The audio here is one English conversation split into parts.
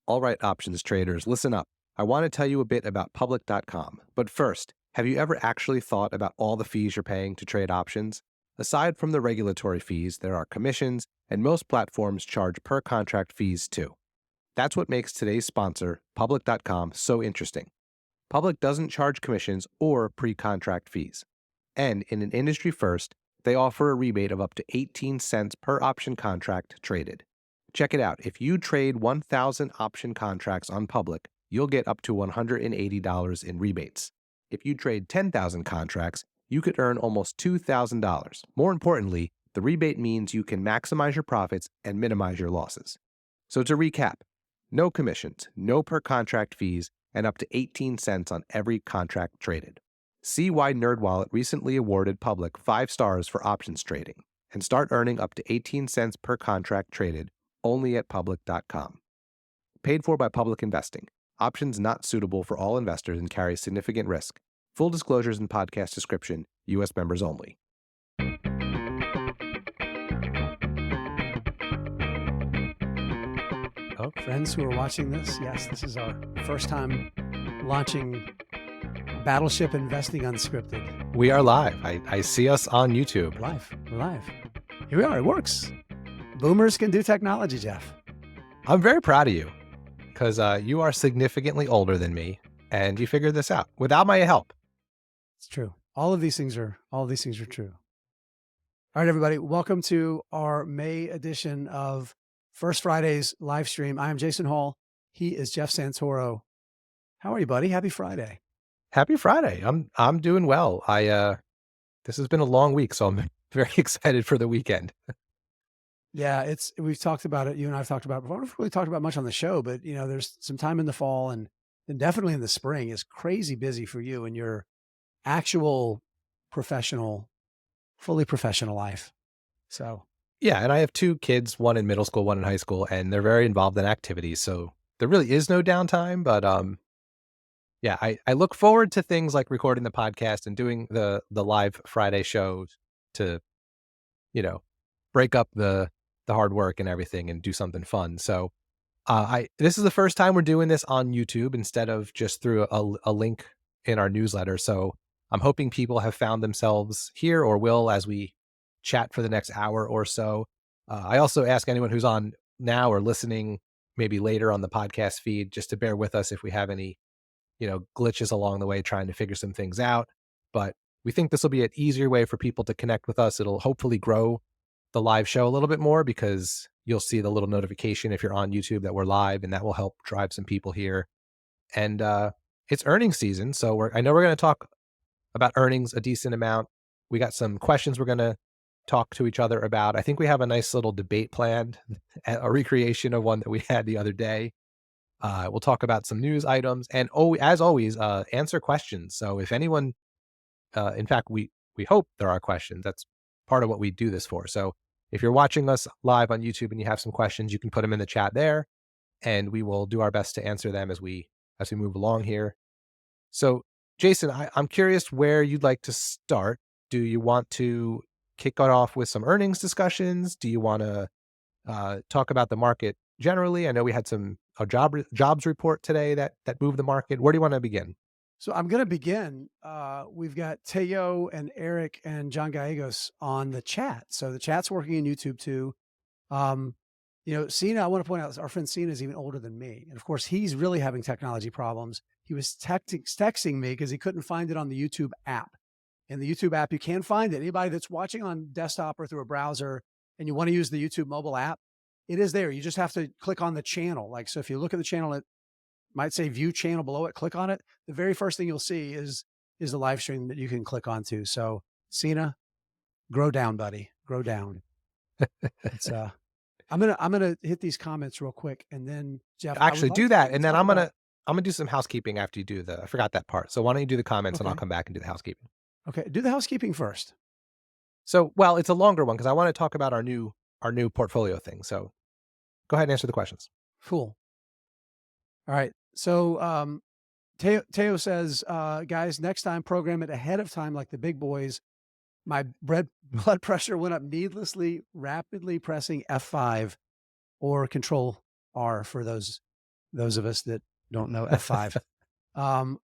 All right, options traders, listen up. I want to tell you a bit about public.com. But first, have you ever actually thought about all the fees you're paying to trade options? Aside from the regulatory fees, there are commissions, and most platforms charge per contract fees too. That's what makes today's sponsor, public.com, so interesting. Public doesn't charge commissions or pre contract fees. And in an industry first, they offer a rebate of up to 18 cents per option contract traded. Check it out. If you trade 1,000 option contracts on Public, you'll get up to $180 in rebates. If you trade 10,000 contracts, you could earn almost $2,000. More importantly, the rebate means you can maximize your profits and minimize your losses. So to recap, no commissions, no per contract fees, and up to 18 cents on every contract traded. See why NerdWallet recently awarded Public 5 stars for options trading, and start earning up to 18 cents per contract traded only at public.com. Paid for by Public Investing. Options not suitable for all investors and carry significant risk. Full disclosures in podcast description. U.S. members only. Oh, friends who are watching this, yes, this is our first time launching Battleship Investing Unscripted. We are live. I see us on YouTube. We're live. Here we are. It works. Boomers can do technology, Jeff. I'm very proud of you because you are significantly older than me, and you figured this out without my help. It's true. All of these things are true. All right, everybody. Welcome to our May edition of First Friday's live stream. I am Jason Hall. He is Jeff Santoro. How are you, buddy? Happy Friday. Happy Friday. I'm doing well. This has been a long week, so I'm very excited for the weekend. Yeah, we've talked about it. You and I've talked about it before. I haven't really talked about much on the show, but there's some time in the fall and definitely in the spring is crazy busy for you and your actual professional, fully professional life. So yeah, and I have 2 kids, one in middle school, one in high school, and they're very involved in activities. So there really is no downtime, but yeah, I look forward to things like recording the podcast and doing the live Friday shows to, break up the hard work and everything and do something fun. So this is the first time we're doing this on YouTube instead of just through a link in our newsletter. So I'm hoping people have found themselves here or will as we chat for the next hour or so. I also ask anyone who's on now or listening maybe later on the podcast feed just to bear with us if we have any glitches along the way trying to figure some things out. But we think this will be an easier way for people to connect with us. It'll hopefully grow the live show a little bit more because you'll see the little notification if you're on YouTube that we're live, and that will help drive some people here. And it's earnings season, so I know we're going to talk about earnings a decent amount. We got some questions we're going to talk to each other about. I think we have a nice little debate planned, a recreation of one that we had the other day. We'll talk about some news items and as always, answer questions. So if anyone, in fact, we hope there are questions. That's part of what we do this for. So if you're watching us live on YouTube and you have some questions, you can put them in the chat there and we will do our best to answer them as we move along here. So Jason, I'm curious where you'd like to start. Do you want to kick it off with some earnings discussions? Do you want to talk about the market generally? I know we had a jobs report today that moved the market. Where do you want to begin? So I'm going to begin. We've got Teo and Eric and John Gallegos on the chat. So the chat's working in YouTube too. Cena, I want to point out, our friend Cena is even older than me. And of course, he's really having technology problems. He was texting me because he couldn't find it on the YouTube app. In the YouTube app, you can find it. Anybody that's watching on desktop or through a browser and you want to use the YouTube mobile app, it is there. You just have to click on the channel. So if you look at the channel, it might say view channel below it, click on it. The very first thing you'll see is the live stream that you can click onto. So Cena, grow down, buddy, grow down. It's I'm gonna hit these comments real quick, and then Jeff, actually do that, and then I'm gonna do some housekeeping after you do I forgot that part. So why don't you do the comments and I'll come back and do the housekeeping. Okay, do the housekeeping first. So, well, it's a longer one because I want to talk about our new portfolio thing. So go ahead and answer the questions. Cool. All right. So Teo says, guys, next time program it ahead of time like the big boys. My blood pressure went up needlessly, rapidly pressing F5 or Control R for those those of us that don't know F5.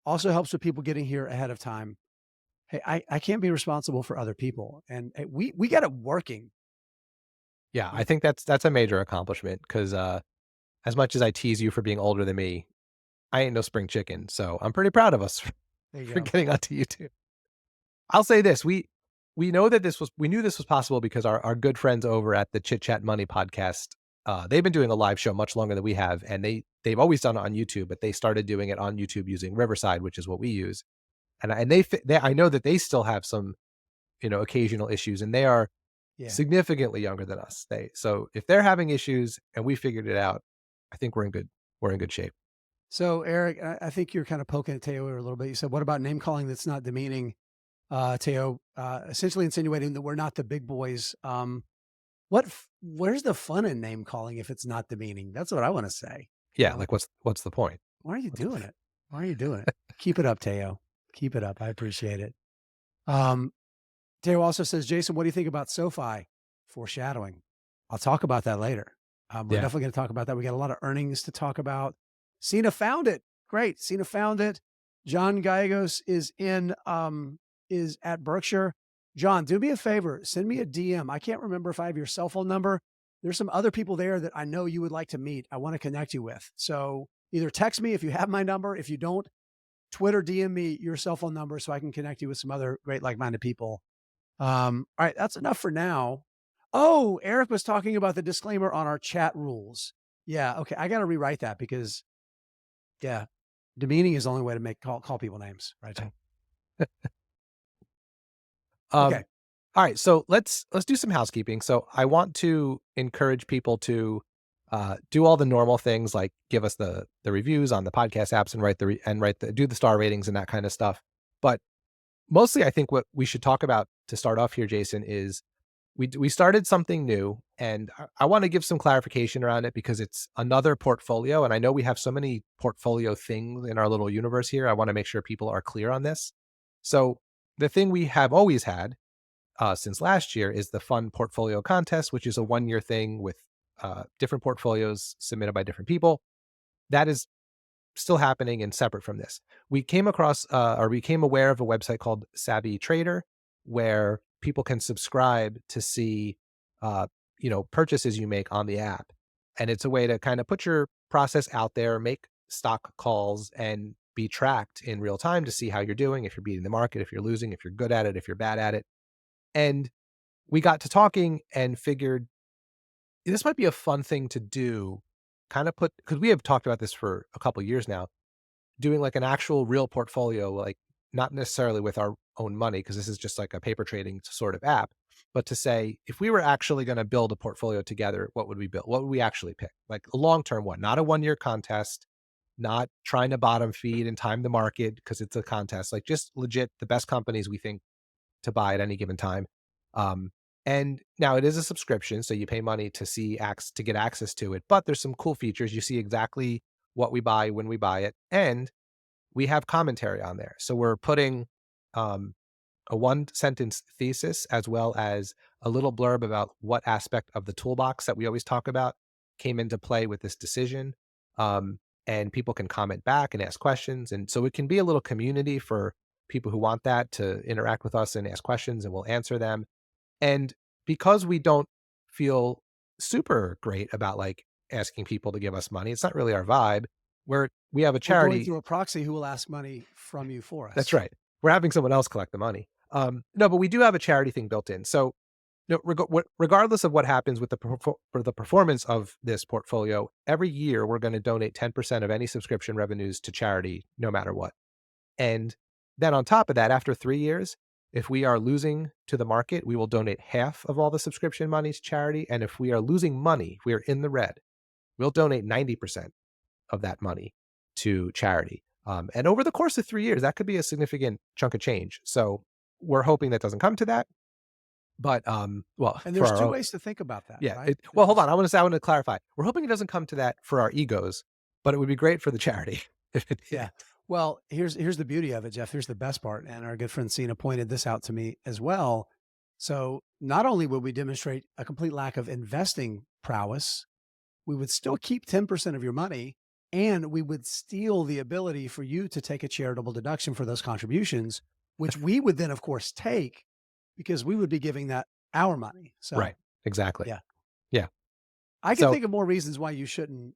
Also helps with people getting here ahead of time. Hey, I can't be responsible for other people, and we got it working. Yeah, I You think that's a major accomplishment because as much as I tease you for being older than me, I ain't no spring chicken, so I'm pretty proud of us There you for go. getting onto YouTube. I'll say this, we know that we knew this was possible because our good friends over at the Chit Chat Money podcast, they've been doing a live show much longer than we have, and they've always done it on YouTube, but they started doing it on YouTube using Riverside, which is what we use. And they I know that they still have some, occasional issues, and they are Yeah. significantly younger than us. So if they're having issues and we figured it out, I think we're in good shape. So, Eric, I think you're kind of poking at Teo a little bit. You said, "What about name calling that's not demeaning?" Teo, essentially insinuating that we're not the big boys. Where's the fun in name calling if it's not demeaning? That's what I want to say. You Yeah, know, like what's the point? why are you What's doing it? Why are you doing it? Keep it up, Teo. Keep it up. I appreciate it. Um, Teo also says, Jason, what do you think about SoFi? Foreshadowing. I'll talk about that later. We're Yeah. definitely going to talk about that. We got a lot of earnings to talk about. Cena found it. Great. Cena found it. John Gallegos is at Berkshire. John, do me a favor. Send me a DM. I can't remember if I have your cell phone number. There's some other people there that I know you would like to meet. I want to connect you with. So either text me if you have my number. If you don't, Twitter DM me your cell phone number so I can connect you with some other great like-minded people. All right, that's enough for now. Oh, Eric was talking about the disclaimer on our chat rules. Yeah, okay. I got to rewrite that because yeah, demeaning is the only way to make call people names, right? John? Um, Okay. all right, so let's do some housekeeping. So I want to encourage people to do all the normal things like give us the reviews on the podcast apps and write the do the star ratings and that kind of stuff. But mostly, I think what we should talk about to start off here, Jason, is we started something new, and I want to give some clarification around it because it's another portfolio, and I know we have so many portfolio things in our little universe here. I want to make sure people are clear on this. So the thing we have always had since last year is the fun portfolio contest, which is a 1 year thing with different portfolios submitted by different people. That is still happening and separate from this. We came across or became aware of a website called Savvy Trader where people can subscribe to see uh, purchases you make on the app. And it's a way to kind of put your process out there, make stock calls and be tracked in real time to see how you're doing, if you're beating the market, if you're losing, if you're good at it, if you're bad at it. And we got to talking and figured this might be a fun thing to do, kind of put because we have talked about this for a couple years now, doing like an actual real portfolio, like not necessarily with our own money, because this is just like a paper trading sort of app, but to say, if we were actually going to build a portfolio together, what would we build? What would we actually pick? Like a long term one, not a 1 year contest, not trying to bottom feed and time the market because it's a contest, like just legit the best companies we think to buy at any given time. Um, and now it is a subscription, so you pay money to to get access to it. But there's some cool features. You see exactly what we buy when we buy it, and we have commentary on there. So we're putting um, a one sentence thesis as well as a little blurb about what aspect of the toolbox that we always talk about came into play with this decision. Um, and people can comment back and ask questions. And so it can be a little community for people who want that to interact with us and ask questions, and we'll answer them. And because we don't feel super great about like asking people to give us money, it's not really our vibe. We have a We're going charity. through a proxy who will ask money from you for That's us. right. We're having someone else collect the money. No, but we do have a charity thing built in. So no, regardless of what happens with for the performance of this portfolio, every year we're going to donate 10% of any subscription revenues to charity, no matter what. And then on top of that, after 3 years, if we are losing to the market, we will donate half of all the subscription money to charity. And if we are losing money, if we are in the red, we'll donate 90% of that money to charity. And over the course of 3 years, that could be a significant chunk of change. So we're hoping that doesn't come to that. But well, And for there's our two own, ways to think about that, yeah. right? Well, hold There's on. I want to clarify. We're hoping it doesn't come to that for our egos, but it would be great for the charity if it did. Yeah. Well, here's the beauty of it, Jeff. Here's the best part. And our good friend Cena pointed this out to me as well. So not only would we demonstrate a complete lack of investing prowess, we would still keep 10% of your money. and we would steal the ability for you to take a charitable deduction for those contributions, which we would then, of course, take because we would be giving that our money. Right. So, Exactly. yeah, Yeah. I can So think of more reasons why you shouldn't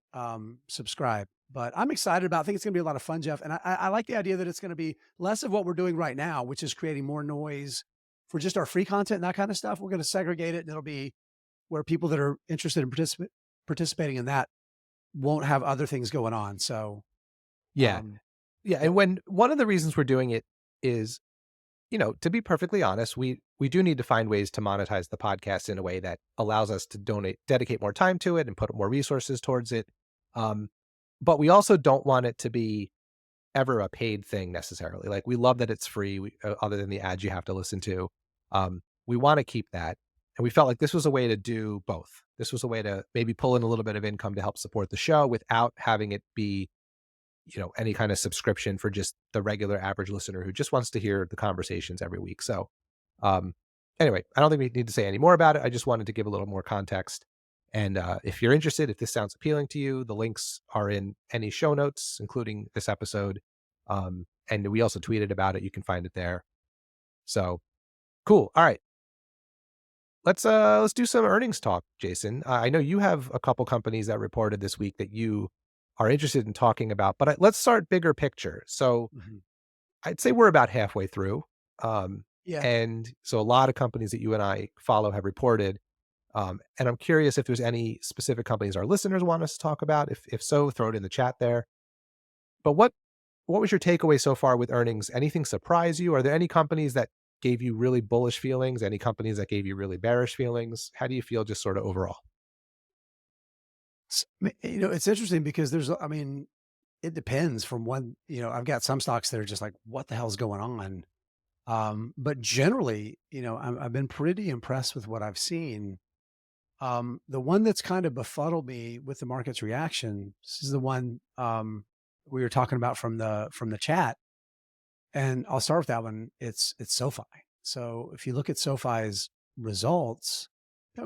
subscribe, but I'm excited about. I think it's going to be a lot of fun, Jeff, and I like the idea that it's going to be less of what we're doing right now, which is creating more noise for just our free content and that kind of stuff. We're going to segregate it, and it'll be where people that are interested in participating in that won't have other things going on. So, yeah. um, Yeah, yeah. and when one of the reasons we're doing it is, to be perfectly honest, we do need to find ways to monetize the podcast in a way that allows us to dedicate more time to it and put more resources towards it. Um, but we also don't want it to be ever a paid thing necessarily. Like, we love that it's free, other than the ads you have to listen to. We want to keep that, and we felt like this was a way to do both. This was a way to maybe pull in a little bit of income to help support the show without having it be, any kind of subscription for just the regular average listener who just wants to hear the conversations every week. So, um, anyway, I don't think we need to say any more about it. I just wanted to give a little more context. And if you're interested, if this sounds appealing to you, the links are in any show notes, including this episode. And we also tweeted about it. You can find it there. So cool. All right. Let's do some earnings talk, Jason. I know you have a couple companies that reported this week that you are interested in talking about, but let's start bigger picture. So Mhm. I'd say we're about halfway through. Um, Yeah. and so a lot of companies that you and I follow have reported. And I'm curious if there's any specific companies our listeners want us to talk about. If so, throw it in the chat there. But what was your takeaway so far with earnings? Anything surprise you? Are there any companies that gave you really bullish feelings? Any companies that gave you really bearish feelings? How do you feel just sort of overall? It's interesting because I mean, it depends from one, I've got some stocks that are just like, what the hell's going on? But generally, I've been pretty impressed with what I've seen. The one that's kind of befuddled me with the market's reaction, this is the one we were talking about from the chat, and I'll start with that one. It's SoFi. So if you look at SoFi's results,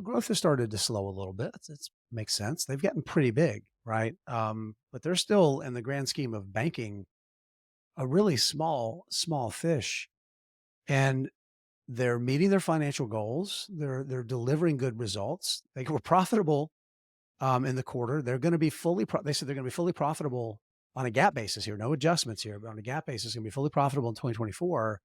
growth has started to slow a little bit. It's makes sense. They've gotten pretty big, right? But they're still, in the grand scheme of banking, a really small fish, and they're meeting their financial goals. They're delivering good results. They were profitable in the quarter. They're going to be they said they're going to be fully profitable on a gap basis here. No adjustments here, but on a gap basis, going to be fully profitable in 2024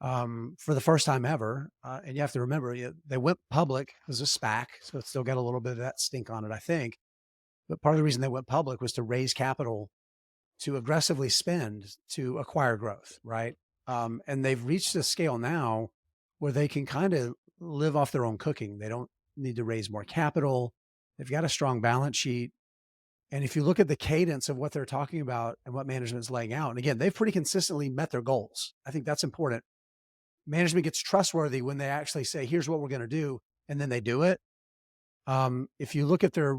for the first time ever. And you have to remember, they went public as a SPAC, so it's still got a little bit of that stink on it, I think. But part of the reason they went public was to raise capital to aggressively spend to acquire growth, right? And they've reached a scale now where they can kind of live off their own cooking. They don't need to raise more capital. They've got a strong balance sheet. And if you look at the cadence of what they're talking about and what management's laying out, and again, they've pretty consistently met their goals. I think that's important. Management gets trustworthy when they actually say, here's what we're going to do, and then they do it. If you look at their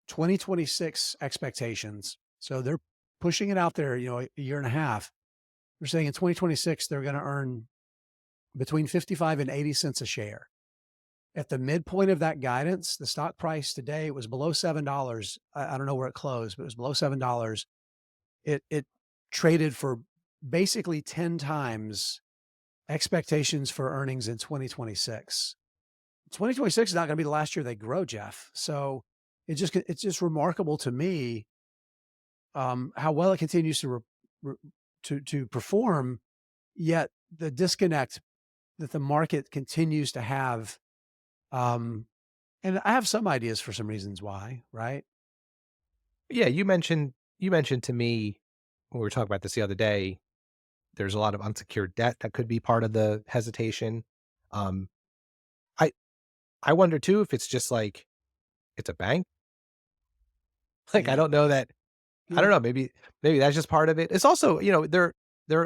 2026 expectations, so they're pushing it out there, a year and a half. They're saying in 2026, they're going to earn between 55 and 80 cents a share. At the midpoint of that guidance, the stock price today, it was below $7. I don't know where it closed, but it was below $7. It traded for basically 10 times expectations for earnings in 2026. 2026 is not going to be the last year they grow, Jeff. So it's just remarkable to me how well it continues to perform. Yet the disconnect that the market continues to have, um, and I have some ideas for some reasons why. Right? Yeah, you mentioned to me when we were talking about this the other day, there's a lot of unsecured debt that could be part of the hesitation. Um, I I wonder too if it's just like it's a bank. Like, I Yeah. don't know that. I Yeah. don't know, maybe that's just part of it. It's also, they're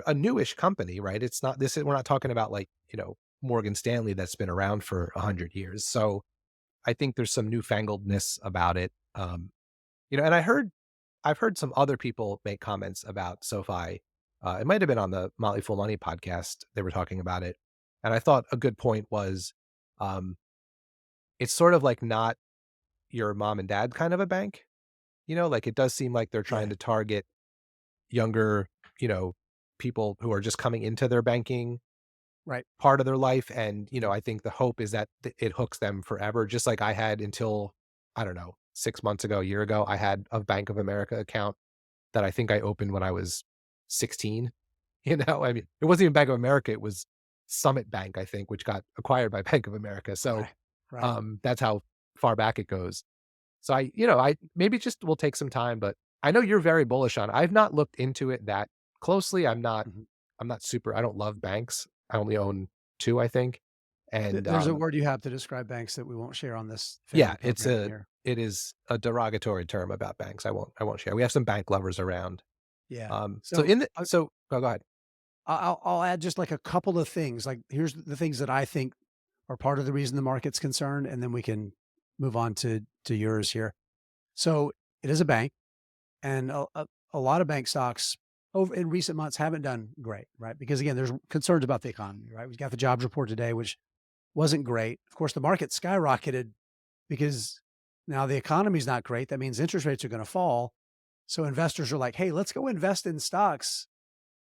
a newish company, right? It's not this is we're not talking about like, Morgan Stanley that's been around for 100 years. So I think there's some newfangledness about it. And I've heard some other people make comments about SoFi. It might have been on the Motley Fool Money podcast. They were talking about it. And I thought a good point was, um, it's sort of like not your mom and dad kind of a bank. Like it does seem like they're trying Yeah, to target younger, you know, people who are just coming into their banking right. part of their life. And, Mhm. I think the hope is that it hooks them forever, just like I had until, I don't know, 6 months ago, a year ago, I had a Bank of America account that I think I opened when I was 16. I mean, it wasn't even Bank of America, it was Summit Bank, I think, which got acquired by Bank of America. So, Right, right. that's how far back it goes. So I maybe it just will take some time, but I know you're very bullish on it. I've not looked into it that closely. Mhm. I'm not super I don't love banks. I only own 2, I think. And, There's a word you have to describe banks that we won't share on this yeah, family program here. it is a derogatory term about banks. I won't share. We have some bank lovers around. Yeah. So So, go ahead. I'll add just like a couple of things. Like, here's the things that I think are part of the reason the market's concerned, and then we can move on to yours here. So, it is a bank, and a lot of bank stocks over in recent months haven't done great, right? Because again, there's concerns about the economy, right? We got the jobs report today, which wasn't great. Of course, the market skyrocketed because now the economy's not great. That means interest rates are going to fall. So investors are like, hey, let's go invest in stocks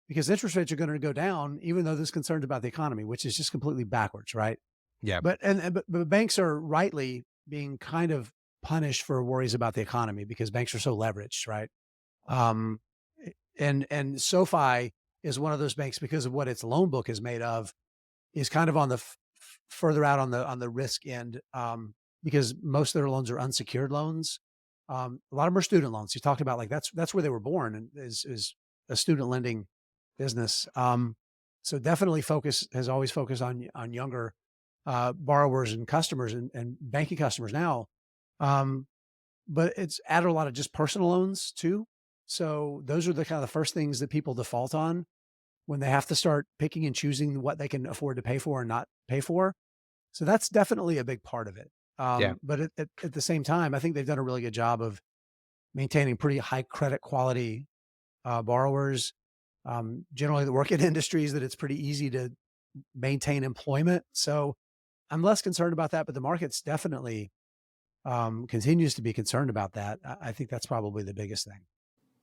because interest rates are going to go down, even though there's concerns about the economy, which is just completely backwards, right? Yeah. But banks are rightly being kind of punished for worries about the economy because banks are so leveraged, right? Um, and SoFi is one of those banks because of what its loan book is made of is kind of on the further out on the risk end, because most of their loans are unsecured loans. A lot of them are student loans. You talked about like that's where they were born and is a student lending business. So definitely has always focused on younger borrowers and customers and banking customers now. Um, but it's added a lot of just personal loans too. So those are the kind of the first things that people default on when they have to start picking and choosing what they can afford to pay for and not pay for. So that's definitely a big part of it. Yeah. But at the same time, I think they've done a really good job of maintaining pretty high credit quality borrowers. Generally, that work in industries that it's pretty easy to maintain employment. So I'm less concerned about that, but the market's definitely continues to be concerned about that. I think that's probably the biggest thing.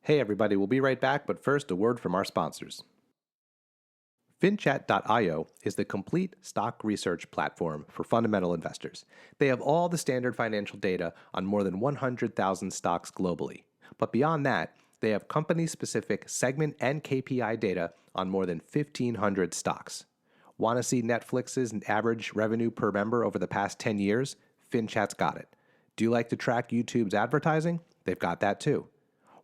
Hey everybody, we'll be right back, but first a word from our sponsors. FinChat.io is the complete stock research platform for fundamental investors. They have all the standard financial data on more than 100,000 stocks globally. But beyond that, they have company specific segment and KPI data on more than 1,500 stocks. Want to see Netflix's average revenue per member over the past 10 years? FinChat's got it. Do you like to track YouTube's advertising? They've got that too.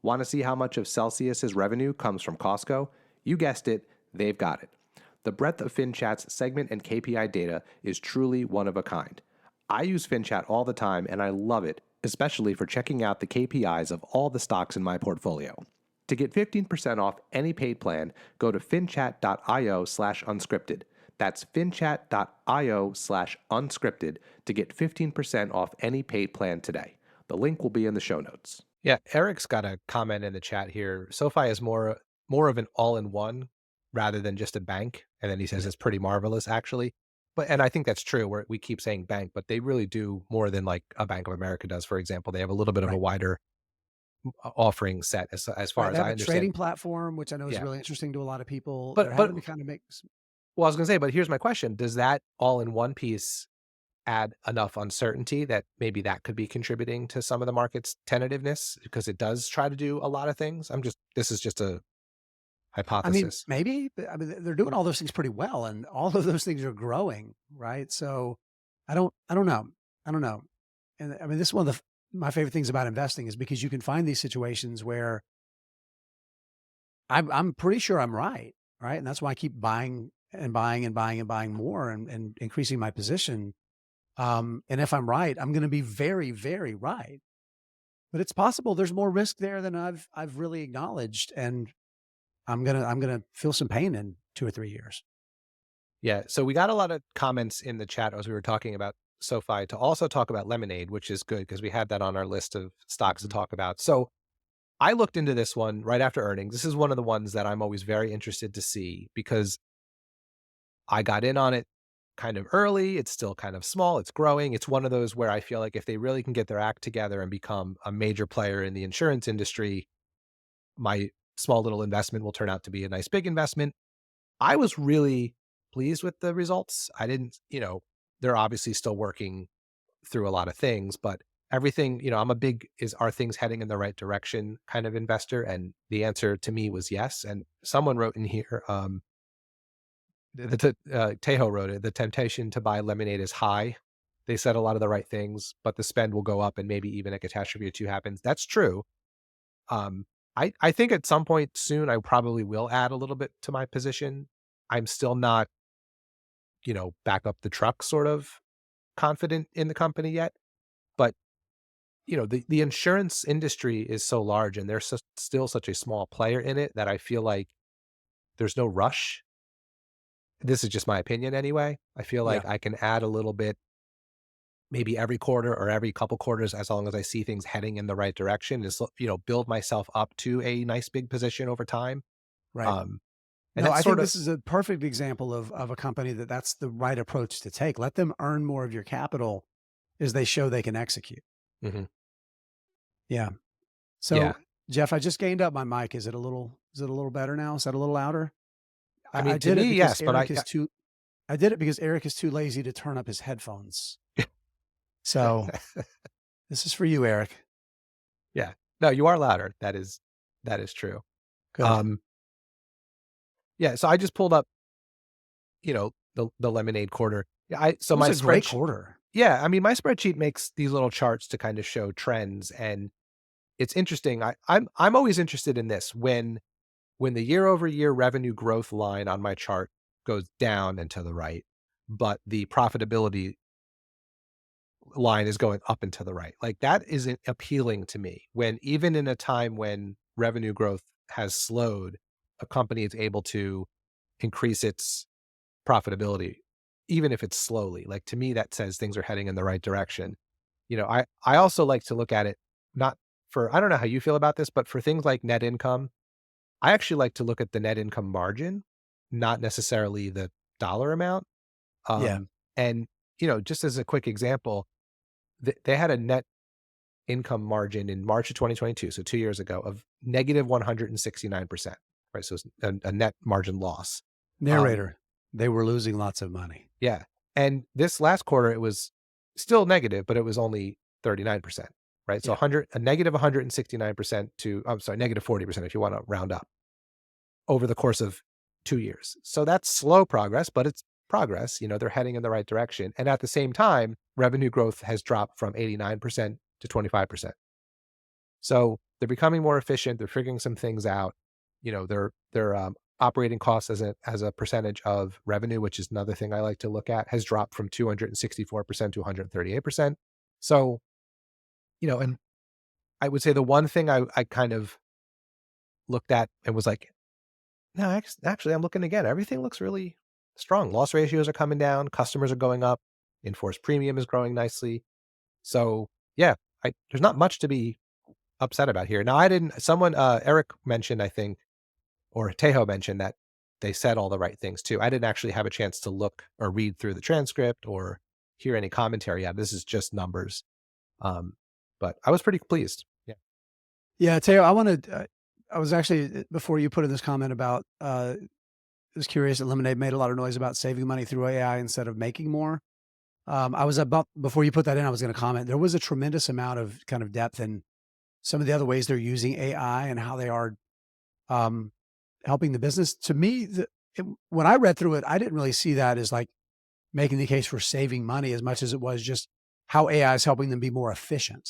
Want to see how much of Celsius's revenue comes from Costco? You guessed it, they've got it. The breadth of FinChat's segment and KPI data is truly one of a kind. I use FinChat all the time and I love it, especially for checking out the KPIs of all the stocks in my portfolio. To get 15% off any paid plan, go to finchat.io/unscripted. That's finchat.io/unscripted to get 15% off any paid plan today. The link will be in the show notes. Yeah, Eric's got a comment in the chat here. SoFi is more of an all-in-one rather than just a bank, and then he says Yeah, it's pretty marvelous actually. And yeah, I think that's true. We keep saying bank, but they really do more than like a Bank of America does, for example. They have a little bit of a right. wider offering set as far Right, they as have I a understand. trading platform, which I know is Yeah. really interesting to a lot of people. They're But having to kind of make well, I was gonna say, but here's my question. Does that all-in-one piece add enough uncertainty that maybe that could be contributing to some of the market's tentativeness because it does try to do a lot of things? This is just a I mean, hypothesis. maybe, but I mean, they're doing all those things pretty well, and all of those things are growing, right? So, I don't know, I don't know, and I mean, this is one of my favorite things about investing is because you can find these situations where I'm pretty sure I'm right, and that's why I keep buying and buying and buying and buying more and increasing my position. And if I'm right, I'm going to be very, very right. But it's possible there's more risk there than I've really acknowledged, and I'm gonna feel some pain in 2 or 3 years. Yeah, so we got a lot of comments in the chat as we were talking about SoFi to also talk about Lemonade, which is good because we had that on our list of stocks to Mhm. talk about. So I looked into this one right after earnings. This is one of the ones that I'm always very interested to see because I got in on it kind of early. It's still kind of small. It's growing. It's one of those where I feel like if they really can get their act together and become a major player in the insurance industry, my small little investment will turn out to be a nice big investment. I was really pleased with the results. I didn't, they're obviously still working through a lot of things, but everything, I'm a big is are things heading in the right direction kind of investor. And the answer to me was yes. And someone wrote in here, Tejo wrote it, the temptation to buy lemonade is high. They said a lot of the right things, but the spend will go up and maybe even a catastrophe or two happens. That's true. Um, I think at some point soon I probably will add a little bit to my position. I'm still not, back up the truck sort of confident in the company yet. But, the insurance industry is so large and there's still such a small player in it that I feel like there's no rush. This is just my opinion anyway. I feel Yeah. like I can add a little bit maybe every quarter or every couple quarters as long as I see things heading in the right direction is, build myself up to a nice big position over time. Right. Um, and No, that's I sort think of this is a perfect example of a company that's the right approach to take. Let them earn more of your capital as they show they can execute. mhm, Yeah. yeah. So, Jeff, I just gained up my mic. Is it a little better now? Is that a little louder? I I mean, to did it me, because yes, but I did it because Eric is too lazy to turn up his headphones. So this is for you, Eric. yeah. No, you are louder. That is true. Good. Um, yeah, so I just pulled up, the lemonade quarter. Yeah, so It was my a great spreadsheet. quarter. Yeah, I mean, my spreadsheet makes these little charts to kind of show trends, and it's interesting. I'm always interested in this when the year over year revenue growth line on my chart goes down and to the right, but the profitability line is going up and to the right. Like that isn't appealing to me when even in a time when revenue growth has slowed, a company is able to increase its profitability, even if it's slowly. Like to me, that says things are heading in the right direction. I also like to look at it not for I don't know how you feel about this, but for things like net income, I actually like to look at the net income margin, not necessarily the dollar amount. Yeah. And just as a quick example, they had a net income margin in March of 2022, so 2 years ago, of negative 169%. Right, so it's a net margin loss. Um, Narrator. They were losing lots of money. Yeah. And this last quarter, it was still negative, but it was only 39%, right? So Yeah. a negative 169% to, I'm sorry, negative 40% if you want to round up over the course of 2 years. So that's slow progress, but it's progress. They're heading in the right direction. And at the same time, revenue growth has dropped from 89% to 25%. So they're becoming more efficient. They're figuring some things out. Their operating costs as a percentage of revenue, which is another thing I like to look at, has dropped from 264% to 138%. So, and I would say the one thing I kind of looked at and was like, no, actually, I'm looking again. Everything looks really strong. Loss ratios are coming down. Customers are going up. Enforced premium is growing nicely. So, yeah, there's not much to be upset about here. Now, I didn't. Someone, Eric mentioned, I think, or Tejo mentioned that they said all the right things too. I didn't actually have a chance to look or read through the transcript or hear any commentary yet. This is just numbers. Um, but I was pretty pleased. Yeah. Yeah, Teo, I was actually before you put in this comment about I was curious that Lemonade made a lot of noise about saving money through AI instead of making more. I was about before you put that in, I was going to comment. There was a tremendous amount of kind of depth in some of the other ways they're using AI and how they are um, helping the business. To me, when I read through it, I didn't really see that as like making the case for saving money as much as it was just how AI is helping them be more efficient,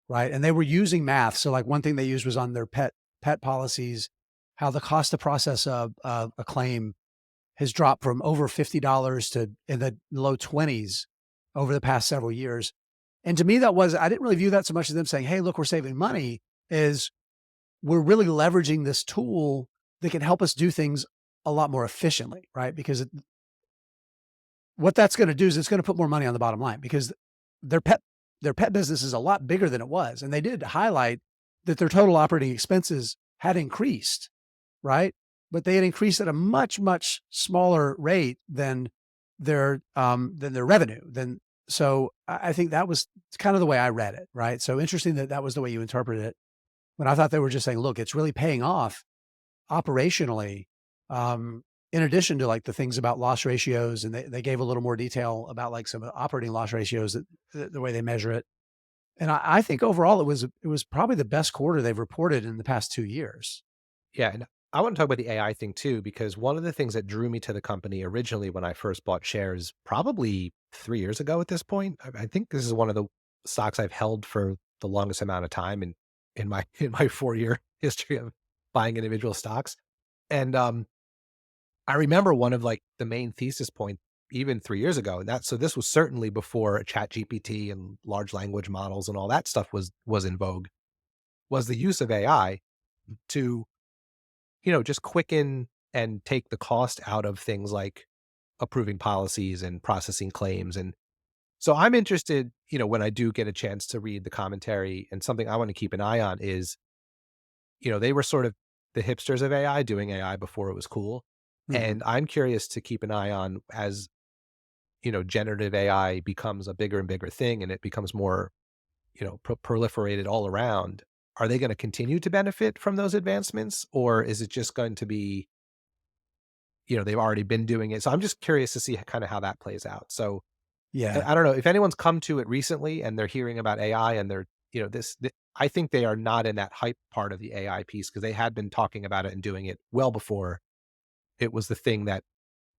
right? And they were using math. So like one thing they used was on their pet policies, how the cost to process a claim has dropped from over $50 to in the low 20s over the past several years. And to me, I didn't really view that so much as them saying, hey, look, we're saving money, is we're really leveraging this tool that can help us do things a lot more efficiently, right? Because what that's going to do is it's going to put more money on the bottom line because their pet their pet business is a lot bigger than it was. And they did highlight that their total operating expenses had increased, right? But they had increased at a much, much smaller rate than their revenue. Then so I think that was kind of the way I read it, right? So interesting that that was the way you interpreted it. But I thought they were just saying, look, it's really paying off operationally. Um, in addition to like the things about loss ratios, and they gave a little more detail about like some of the operating loss ratios that the way they measure it. And I think overall it was probably the best quarter they've reported in the past 2 years. Yeah, and I want to talk about the AI thing too, because one of the things that drew me to the company originally when I first bought shares, probably 3 years ago at this point, I think this is one of the stocks I've held for the longest amount of time in my in my 4-year history of buying individual stocks. And, I remember one of, like, the main thesis point even 3 years ago, and that so this was certainly before ChatGPT and large language models and all that stuff was in vogue, was the use of AI to, just quicken and take the cost out of things like approving policies and processing claims. And so I'm interested, when I do get a chance to read the commentary, and something I want to keep an eye on is, they were sort of the hipsters of AI doing AI before it was cool. Mhm. And I'm curious to keep an eye on as, generative AI becomes a bigger and bigger thing and it becomes more, proliferated all around. Are they going to continue to benefit from those advancements, or is it just going to be, they've already been doing it? So I'm just curious to see kind of how that plays out. So Yeah. I don't know if anyone's come to it recently and they're hearing about AI and they're, I think they are not in that hype part of the AI piece because they had been talking about it and doing it well before it was the thing that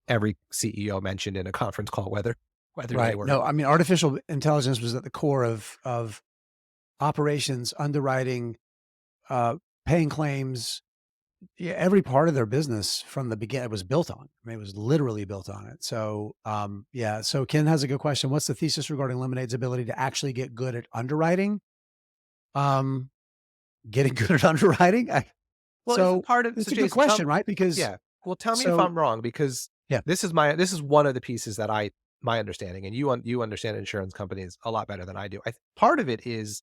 every CEO mentioned in a conference call, whether they Right. were No, I mean, artificial intelligence was at the core of operations, underwriting, paying claims. Yeah, every part of their business from the beginning was built on. I mean, it was literally built on it. So, yeah. So Ken has a good question. What's the thesis regarding Lemonade's ability to actually get good at underwriting? Um, Getting good at underwriting. well, isn't So part of so it's a good Jason, tell question, right? Because yeah. Well, tell me if so I'm wrong because yeah, this is one of the pieces that my understanding, and you understand insurance companies a lot better than I do. Part of it is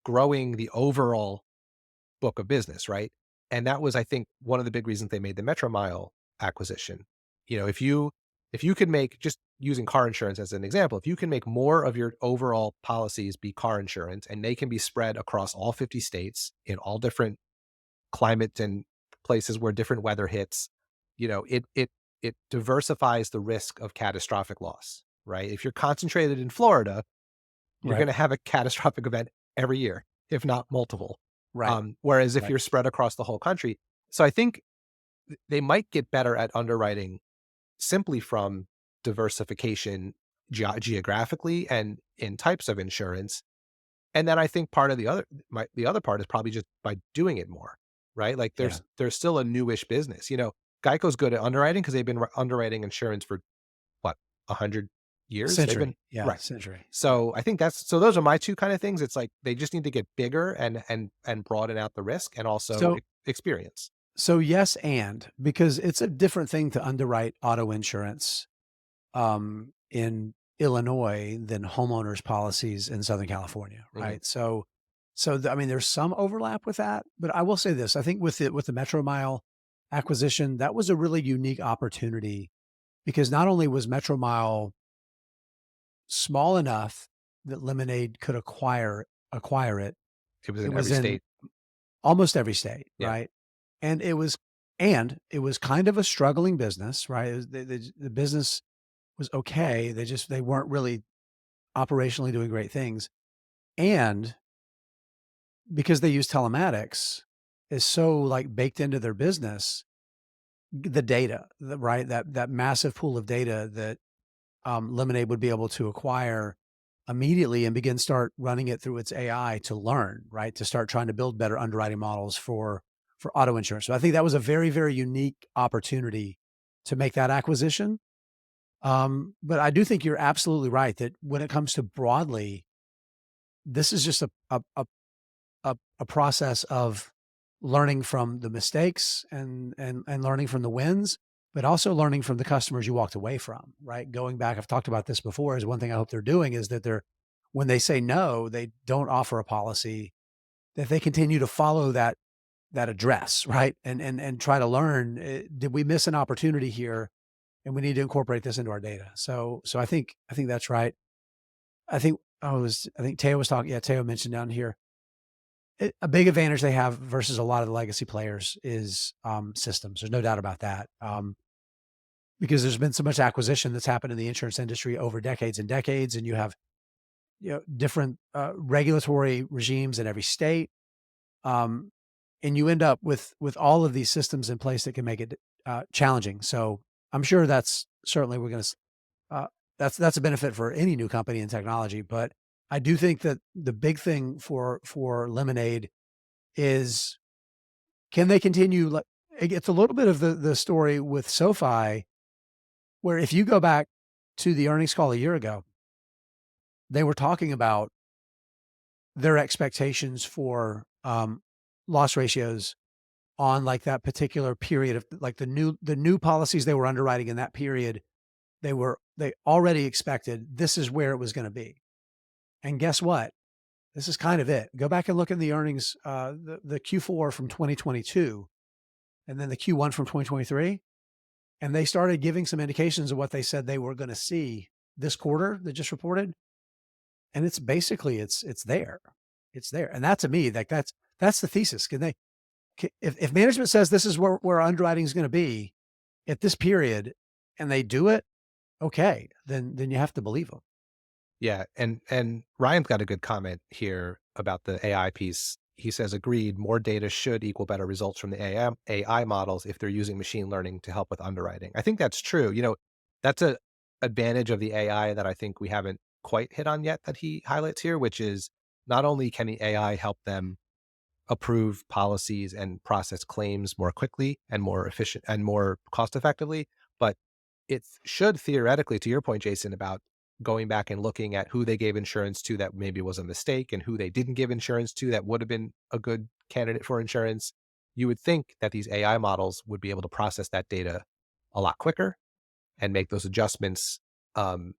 growing the overall book of business, right? And that was, I think, one of the big reasons they made the Metromile acquisition. If you could make, just using car insurance as an example, if you can make more of your overall policies be car insurance and they can be spread across all 50 states in all different climates and places where different weather hits, it diversifies the risk of catastrophic loss, right? If you're concentrated in Florida, you're right, gonna have a catastrophic event every year, if not multiple. right, Whereas if right. you're spread across the whole country, so I think they might get better at underwriting simply from diversification geographically and in types of insurance. And then I think part of the other part is probably just by doing it more, right? Like Yeah. there's still a newish business. Geico's good at underwriting because they've been underwriting insurance for what, 100 years? They've been Century. Yeah. right. Century. Yeah. So I think so those are my 2 kind of things. It's like they just need to get bigger and broaden out the risk and also So experience. so yes, and because it's a different thing to underwrite auto insurance in Illinois than homeowners policies in Southern California, Mhm. right? I mean, there's some overlap with that, but I will say this: I think with the Metro Mile acquisition, that was a really unique opportunity because not only was Metro Mile small enough that Lemonade could acquire it, It was it in was every in state. almost every state, Yeah. right? And it was kind of a struggling business, right? It was, the business was okay. They weren't really operationally doing great things. And because they use telematics is so like baked into their business, the data, right? That massive pool of data that Lemonade would be able to acquire immediately and start running it through its AI to learn, right? To start trying to build better underwriting models for auto insurance. So I think that was a very, very unique opportunity to make that acquisition. But I do think you're absolutely right that when it comes to broadly, this is just a process of learning from the mistakes and learning from the wins, but also learning from the customers you walked away from, right? Going back, I've talked about this before, is one thing I hope they're doing is that when they say no, they don't offer a policy, that they continue to follow that address, right? And try to learn, did we miss an opportunity here? and we need to incorporate this into our data. So I think that's right. I think I think Teo was talking. Yeah, Teo mentioned down here a big advantage they have versus a lot of the legacy players is systems. There's no doubt about that. Because there's been so much acquisition that's happened in the insurance industry over decades and decades, and you have different regulatory regimes in every state, um, and you end up with all of these systems in place that can make it challenging. So I'm sure that's certainly we're going to that's a benefit for any new company in technology. But I do think that the big thing for Lemonade is can they continue? It's a little bit of the story with SoFi, where if you go back to the earnings call a year ago, they were talking about their expectations for loss ratios on like that particular period of like the new policies they were underwriting in that period. They already expected this is where it was going to be. And guess what? This is kind of it. Go back and look in the earnings, the Q4 from 2022 and then the Q1 from 2023. And they started giving some indications of what they said they were going to see this quarter that just reported. And it's basically, it's there. It's there. And that to me, like that's the thesis. If management says this is where underwriting is going to be at this period and they do it, okay, then you have to believe them. Yeah, and Ryan's got a good comment here about the AI piece. He says, "Agreed, more data should equal better results from the AI models if they're using machine learning to help with underwriting." I think that's true. That's a advantage of the AI that I think we haven't quite hit on yet that he highlights here, which is not only can the AI help them approve policies and process claims more quickly and more efficient and more cost effectively, but it should theoretically, to your point, Jason, about going back and looking at who they gave insurance to that maybe was a mistake and who they didn't give insurance to that would have been a good candidate for insurance. You would think that these AI models would be able to process that data a lot quicker and make those adjustments. And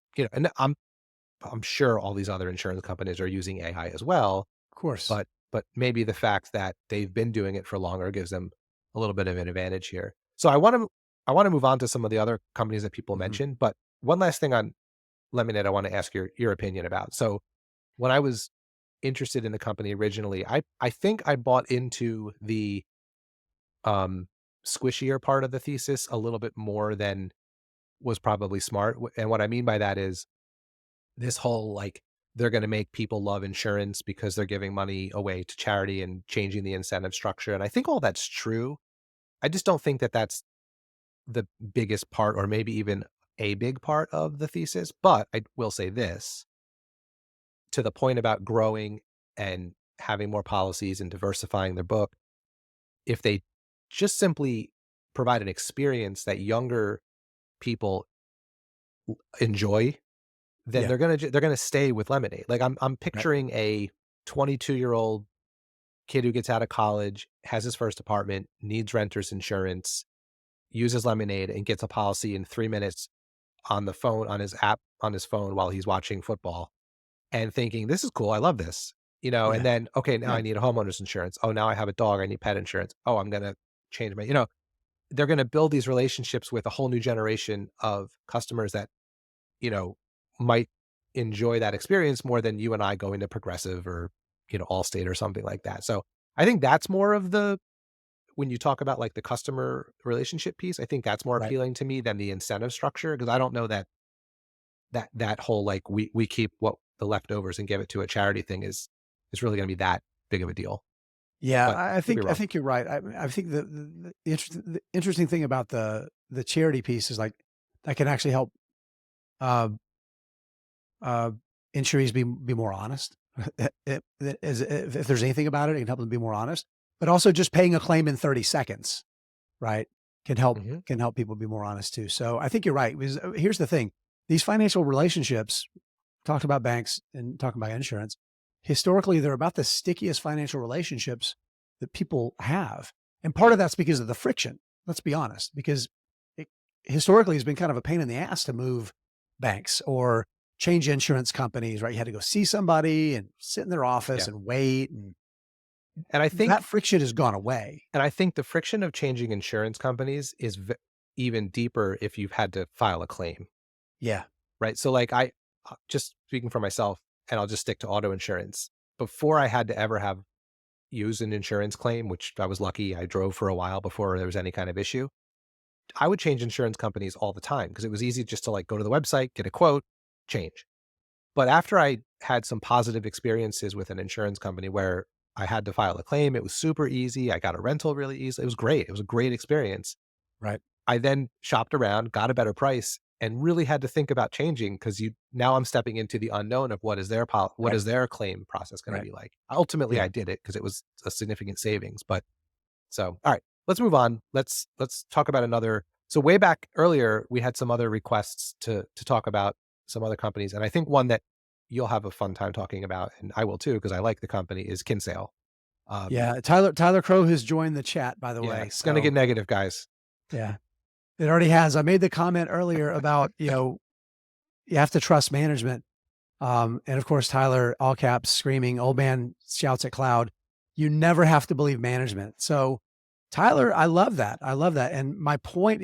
I'm sure all these other insurance companies are using AI as well, Of course. but maybe the fact that they've been doing it for longer gives them a little bit of an advantage here. So I want to move on to some of the other companies that people Mhm. mentioned, but one last thing on Lemonade I want to ask your opinion about. So when I was interested in the company originally, I think I bought into the um squishier part of the thesis a little bit more than was probably smart. And what I mean by that is this whole like they're going to make people love insurance because they're giving money away to charity and changing the incentive structure. And I think all that's true. I just don't think that that's the biggest part or maybe even a big part of the thesis. But I will say this to the point about growing and having more policies and diversifying their book. If they just simply provide an experience that younger people enjoy, then Yeah. they're gonna stay with Lemonade. Like I'm Right. picturing a 22-year-old kid who gets out of college, has his first apartment, needs renter's insurance, uses Lemonade, and gets a policy in 3 minutes on the phone on his app on his phone while he's watching football, and thinking, "This is cool. I love this." And Yeah. then, "Okay, now Yeah. I need a homeowner's insurance. Oh, now I have a dog. I need pet insurance. Oh, I'm gonna change my." They're gonna build these relationships with a whole new generation of customers that you know, might enjoy that experience more than you and I going to Progressive or, Allstate or something like that. So I think that's more of when you talk about like the customer relationship piece, I think that's more Right. appealing to me than the incentive structure because I don't know that whole like we keep what the leftovers and give it to a charity thing is really going to be that big of a deal. Yeah, But I could be think I wrong. think you're right. I think the interesting thing about the charity piece is like that can actually help uh, uh, insurees be more honest. If there's anything about it, it can help them be more honest. But also, just paying a claim in 30 seconds, right, Hmm. can help people be more honest too. So I think you're right. Because here's the thing: these financial relationships, talked about banks and talking about insurance. Historically, they're about the stickiest financial relationships that people have. And part of that's because of the friction. Let's be honest, because it historically has been kind of a pain in the ass to move banks or change insurance companies, right? You had to go see somebody and sit in their office Yeah. and wait. And And I that think friction has gone away. And I think the friction of changing insurance companies is even deeper if you've had to file a claim, Yeah. right? So, like, I just speaking for myself, and I'll just stick to auto insurance. Before I had to ever have used an insurance claim, which I was lucky, I drove for a while before there was any kind of issue. I would change insurance companies all the time because it was easy just to like go to the website, get a quote, change. But after I had some positive experiences with an insurance company where I had to file a claim, it was super easy. I got a rental really easily. It was great. It was a great experience. Right. I then shopped around, got a better price, and really had to think about changing because you now I'm stepping into the unknown of what Right. is their claim process going to Right. be like. Ultimately, I Yeah. did it because it was a significant savings. But so, all right, let's move on. Let's talk about another. So way back earlier, we had some other requests to talk about some other companies, and I think one that you'll have a fun time talking about, and I will too because I like the company is Kinsale. Um, Yeah. Tyler Crow has joined the chat, by the yeah, way. it's going to get So negative, guys. yeah, it already has. I made the comment earlier about, you have to trust management. And of course, Tyler, all caps, screaming, old man shouts at cloud. You never have to believe management. So Tyler, I love that. I love that. And my point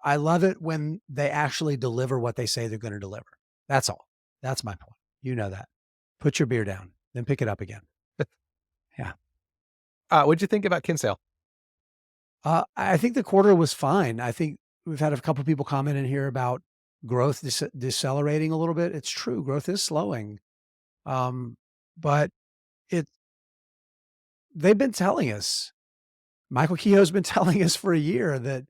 I love it when they actually deliver what they say they're going to deliver. That's all. That's my point. You know that. Put your beer down, then pick it up again. Yeah. What'd you think about Kinsale? I think the quarter was fine. I think we've had a couple of people comment in here about growth decelerating a little bit. It's true. Growth is slowing. Um, but it they've been telling us, Michael Kehoe's been telling us for a year that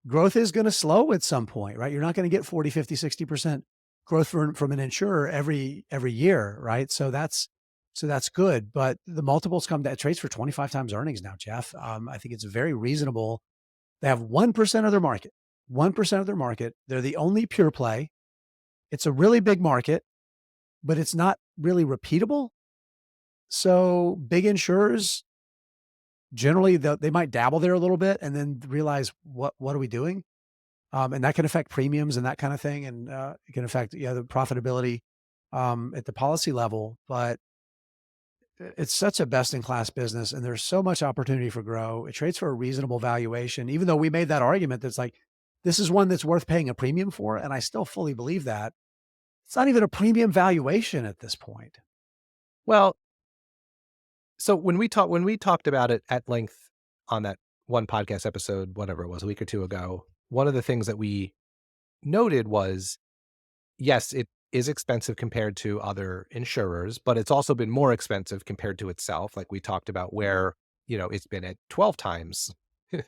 growth is going to slow at some point, right? You're not going to get 40, 50, 60% growth from an insurer every year, right? So that's good. But the multiples come that trades for 25 times earnings now, Jeff. I think it's very reasonable. They have 1% of their market. 1% of their market. They're the only pure play. It's a really big market, but it's not really repeatable. So big insurers generally they might dabble there a little bit and then realize what are we doing? And that can affect premiums and that kind of thing, and it can affect the profitability at the policy level. But it's such a best in class business, and there's so much opportunity for grow. It trades for a reasonable valuation, even though we made that argument that's like this is one that's worth paying a premium for, and I still fully believe that it's not even a premium valuation at this point. Well, so when we talked about it at length on that one podcast episode, whatever it was, a week or two ago, one of the things that we noted was, yes, it is expensive compared to other insurers, but it's also been more expensive compared to itself. Like we talked about where, it's been at 12 times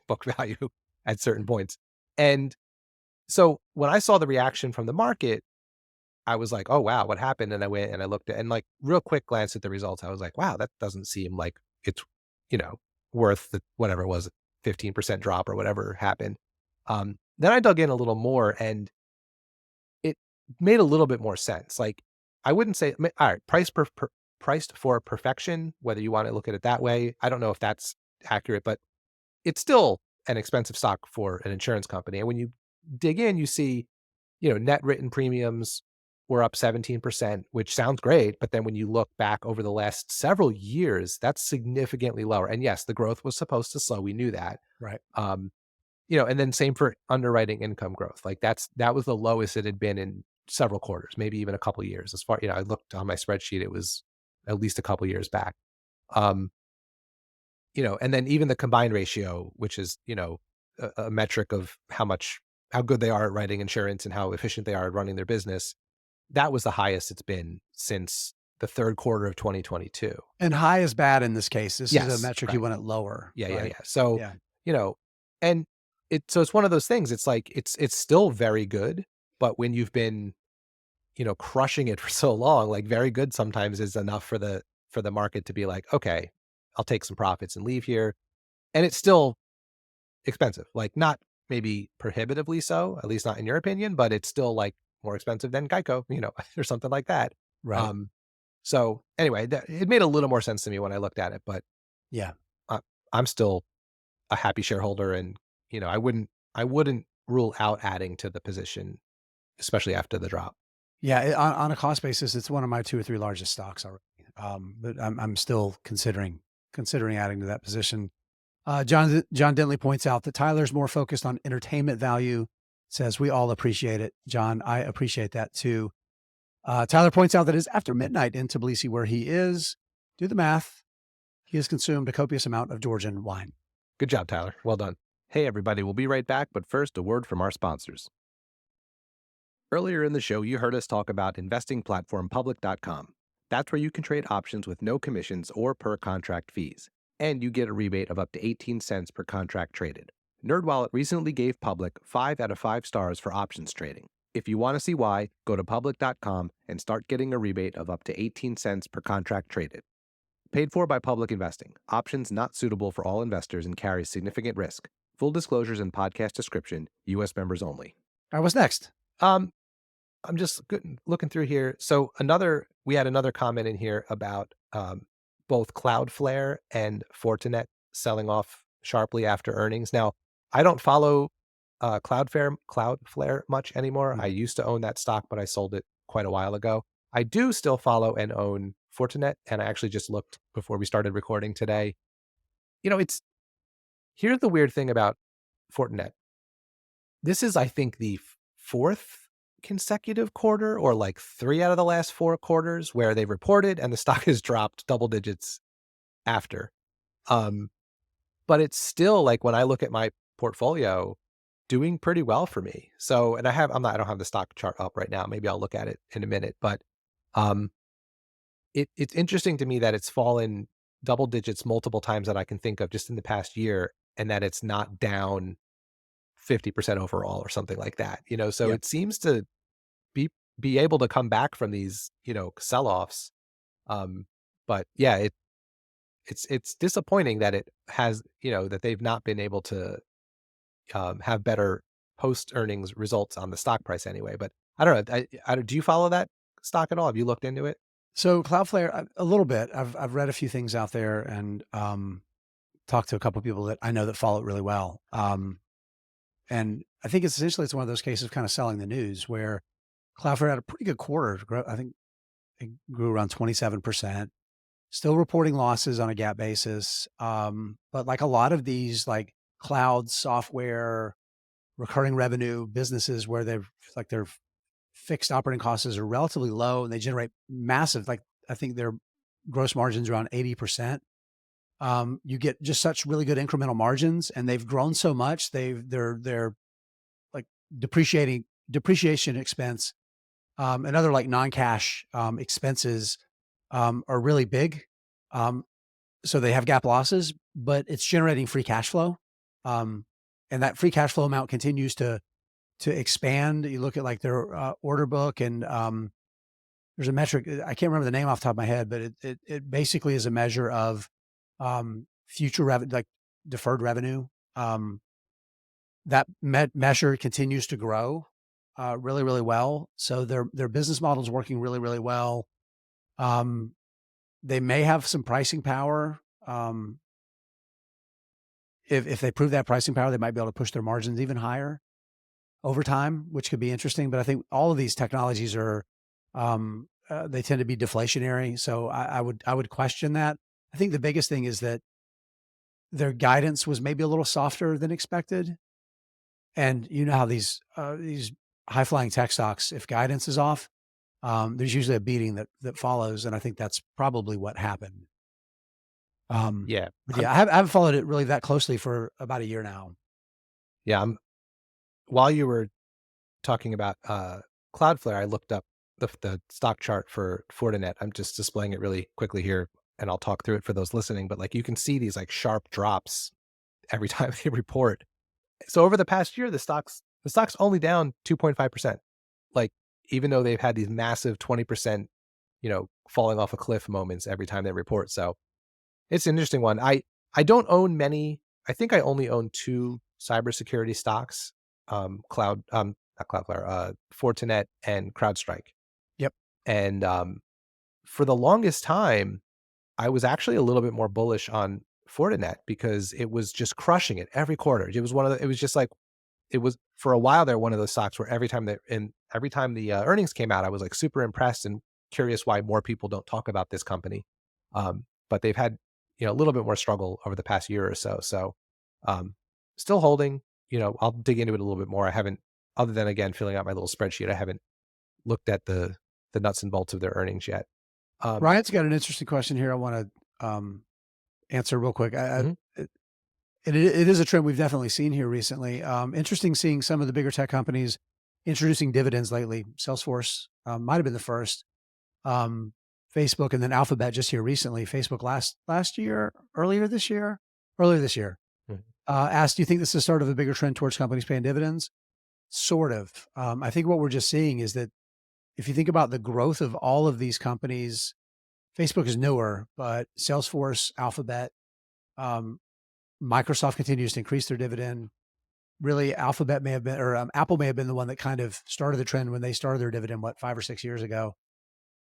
book value at certain points. And so when I saw the reaction from the market, I was like, "Oh, wow, what happened?" And I went and I looked at and like real quick glance at the results. I was like, "Wow, that doesn't seem like it's, you know, worth the whatever it was, 15% drop or whatever happened." Then I dug in a little more and it made a little bit more sense. Like I wouldn't say, all right, priced for perfection, whether you want to look at it that way. I don't know if that's accurate, but it's still an expensive stock for an insurance company. And when you dig in, you see net written premiums were up 17%, which sounds great. But then when you look back over the last several years, that's significantly lower. And yes, the growth was supposed to slow. We knew that. Right. Um, and then same for underwriting income growth. Like that was the lowest it had been in several quarters, maybe even a couple of years. As far, I looked on my spreadsheet, it was at least a couple of years back. Um, and then even the combined ratio, which is, a metric of how good they are at writing insurance and how efficient they are at running their business. That was the highest it's been since the third quarter of 2022. And high is bad in this case. This is a Yes, metric you right. want it lower. Yeah, yeah, Right. yeah. So, Yeah. and it's one of those things. It's like it's still very good, but when you've been, crushing it for so long, like very good sometimes is enough for the market to be like, okay, I'll take some profits and leave here. And it's still expensive, like not maybe prohibitively so, at least not in your opinion, but it's still like more expensive than Geico, or something like that. Right. Um, so anyway, it made a little more sense to me when I looked at it, but Yeah. uh, I'm still a happy shareholder, and I wouldn't rule out adding to the position, especially after the drop. Yeah, on a cost basis, it's one of my 2 or 3 largest stocks already. But I'm still considering adding to that position. John Dentley points out that Tyler's more focused on entertainment value. Says we all appreciate it, John. I appreciate that too. Tyler points out that it's after midnight in Tbilisi, where he is. Do the math. He has consumed a copious amount of Georgian wine. Good job, Tyler. Well done. Hey, everybody, we'll be right back, but first, a word from our sponsors. Earlier in the show, you heard us talk about investing platform public.com. That's where you can trade options with no commissions or per contract fees. And you get a rebate of up to 18 cents per contract traded. NerdWallet recently gave Public 5 out of 5 stars for options trading. If you want to see why, go to public.com and start getting a rebate of up to 18 cents per contract traded. Paid for by Public Investing. Options not suitable for all investors and carries significant risk. Full disclosures in podcast description. U.S. members only. All right, what's next? I'm just looking through here. So we had another comment in here about both Cloudflare and Fortinet selling off sharply after earnings. Now, I don't follow Cloudflare much anymore. I used to own that stock, but I sold it quite a while ago. I do still follow and own Fortinet, and I actually just looked before we started recording today. Here's the weird thing about Fortinet. This is, I think, the fourth consecutive quarter, or like 3 out of the last 4 quarters, where they've reported and the stock has dropped double digits after. But it's still, like, when I look at my portfolio, doing pretty well for me. So, and I don't have the stock chart up right now. Maybe I'll look at it in a minute, but it's interesting to me that it's fallen double digits multiple times that I can think of just in the past year, and that it's not down 50% overall or something like that. So Yep. it seems to be able to come back from these, sell-offs. But yeah, it's disappointing that it has, that they've not been able to have better post-earnings results on the stock price anyway. But I don't know. Do you follow that stock at all? Have you looked into it? So Cloudflare, a little bit. I've read a few things out there and talked to a couple of people that I know that follow it really well. And I think it's one of those cases of kind of selling the news where Cloudflare had a pretty good quarter. I think it grew around 27%. Still reporting losses on a GAAP basis. But like a lot of these like cloud software, recurring revenue businesses where their fixed operating costs are relatively low and they generate massive, like I think their gross margins are around 80%. You get just such really good incremental margins, and they've grown so much. They're like depreciation expense, and other like non-cash expenses are really big. So they have GAAP losses, but it's generating free cash flow. And that free cash flow amount continues to expand. You look at like their order book, and there's a metric. I can't remember the name off the top of my head, but it basically is a measure of future revenue, like deferred revenue. That measure continues to grow really, really well. So their business model is working really, really well. They may have some pricing power. If they prove that pricing power, they might be able to push their margins even higher over time, which could be interesting. But I think all of these technologies are, they tend to be deflationary. So I would question that. I think the biggest thing is that their guidance was maybe a little softer than expected. And you know how these high flying tech stocks, if guidance is off, there's usually a beating that follows. And I think that's probably what happened. Yeah. But yeah, I haven't followed it really that closely for about a year now. Yeah. While you were talking about Cloudflare, I looked up the stock chart for Fortinet. I'm just displaying it really quickly here, and I'll talk through it for those listening. But like, you can see these like sharp drops every time they report. So over the past year, the stock's only down 2.5%. Like, even though they've had these massive 20%, falling off a cliff moments every time they report. So it's an interesting one. I don't own many. I think I only own 2 cybersecurity stocks, not Cloudflare, Fortinet and CrowdStrike. Yep. And for the longest time, I was actually a little bit more bullish on Fortinet because it was just crushing it every quarter. It was just like, it was for a while there, one of those stocks where every time the earnings came out, I was like super impressed and curious why more people don't talk about this company. But they've had a little bit more struggle over the past year or so. So, um, still holding. I'll dig into it a little bit more. I haven't, other than again filling out my little spreadsheet. I haven't looked at the nuts and bolts of their earnings yet. Um, Ryan's got an interesting question here I want to answer real quick. mhm, It is a trend we've definitely seen here recently. Interesting seeing some of the bigger tech companies introducing dividends lately. Salesforce might have been the first. Um, Facebook and then Alphabet just here recently. Facebook last year, earlier this year, mhm. asked, "Do you think this is sort of a bigger trend towards companies paying dividends?" Sort of. I think what we're just seeing is that if you think about the growth of all of these companies, Facebook is newer, but Salesforce, Alphabet, um, Microsoft continues to increase their dividend. Really, Alphabet may have been, or Apple may have been the one that kind of started the trend when they started their dividend, what, 5 or 6 years ago.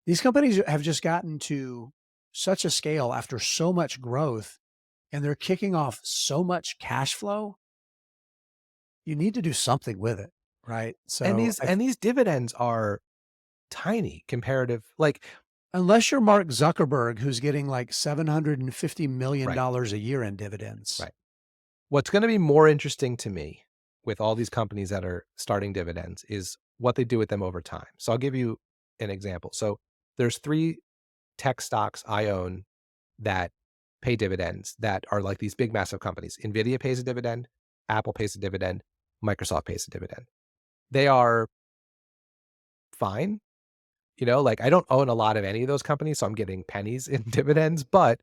These companies have just gotten to such a scale after so much growth, and they're kicking off so much cash flow. You need to do something with it, right? And So, these and these dividends are tiny comparative. Like, unless you're Mark Zuckerberg, who's getting like $750 million right, a year in dividends. right. What's going to be more interesting to me with all these companies that are starting dividends is what they do with them over time. So I'll give you an example. So there's three tech stocks I own that pay dividends that are like these big, massive companies. NVIDIA pays a dividend, Apple pays a dividend, Microsoft pays a dividend. They are fine. Like, I don't own a lot of any of those companies, so I'm getting pennies in dividends, but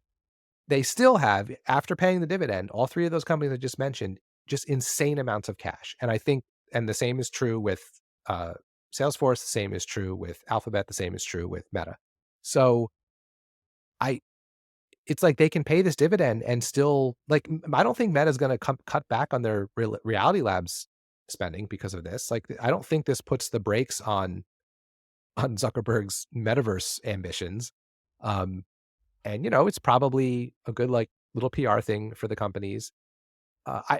they still have, after paying the dividend, all three of those companies I just mentioned, just insane amounts of cash. And I think, and the same is true with uh, Salesforce, the same is true with Alphabet, the same is true with Meta. So I, it's like they can pay this dividend and still, like, I don't think Meta's going to cut back on their Reality Labs spending because of this. Like, I don't think this puts the brakes on Zuckerberg's metaverse ambitions. Um, and it's probably a good, like, little PR thing for the companies. I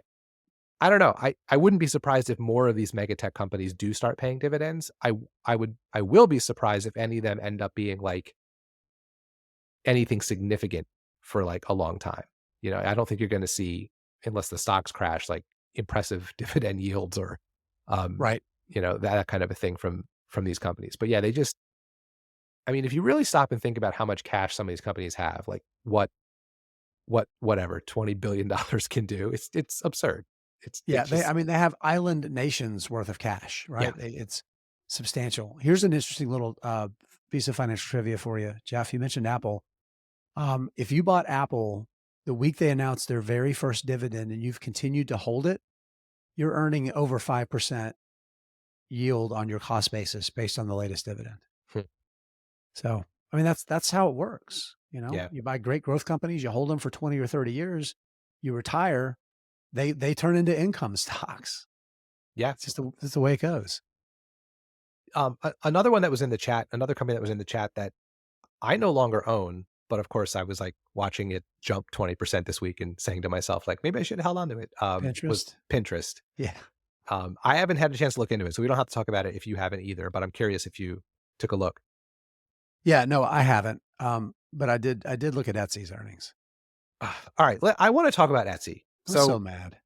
don't know. I wouldn't be surprised if more of these mega tech companies do start paying dividends. I will be surprised if any of them end up being like anything significant for like a long time. I don't think you're going to see, unless the stocks crash, like impressive dividend yields or um, Right. that kind of a thing from these companies. But yeah, they just, I mean, if you really stop and think about how much cash some of these companies have, like whatever $20 billion can do, it's absurd. Yeah, It's just, they have island nations worth of cash, yeah. right? It's substantial. Here's an interesting little piece of financial trivia for you, Jeff. You mentioned Apple. If you bought Apple the week they announced their very first dividend and you've continued to hold it, you're earning over 5% yield on your cost basis based on the latest dividend. So, I mean, that's how it works. Yeah. You buy great growth companies, you hold them for 20 or 30 years, you retire, they turn into income stocks. Yeah. It's the way it goes. Another one that was in the chat, another company that was in the chat that I no longer own, but of course I was like watching it jump 20% this week and saying to myself, like, maybe I should have held on to it, was Pinterest. Pinterest. Yeah. I haven't had a chance to look into it, so we don't have to talk about it if you haven't either, but I'm curious if you took a look. Yeah, no, I haven't. But I did look at Etsy's earnings. All right, I want to talk about Etsy. I was So so mad.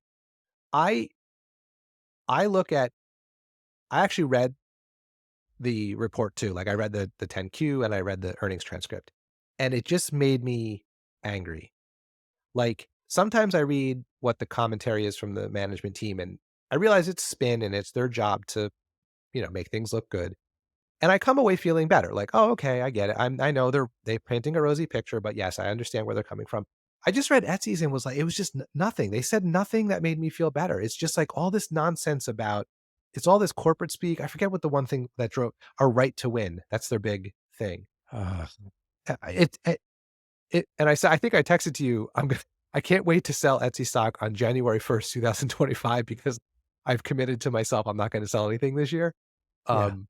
I I look at I actually read the report too. Like, I read the 10Q and I read the earnings transcript, and it just made me angry. Like, sometimes I read what the commentary is from the management team, and I realize it's spin and it's their job to, make things look good. And I come away feeling better. Like, oh, okay, I get it. I know they're painting a rosy picture, but yes, I understand where they're coming from. I just read Etsy's and was like, it was just nothing. They said nothing that made me feel better. It's just like all this nonsense about, it's all this corporate speak. I forget what the one thing that drove our right to win. That's their big thing. Ugh. And I said, I think I texted to you, I can't wait to sell Etsy stock on January 1st, 2025, because I've committed to myself I'm not going to sell anything this year. Yeah. Um,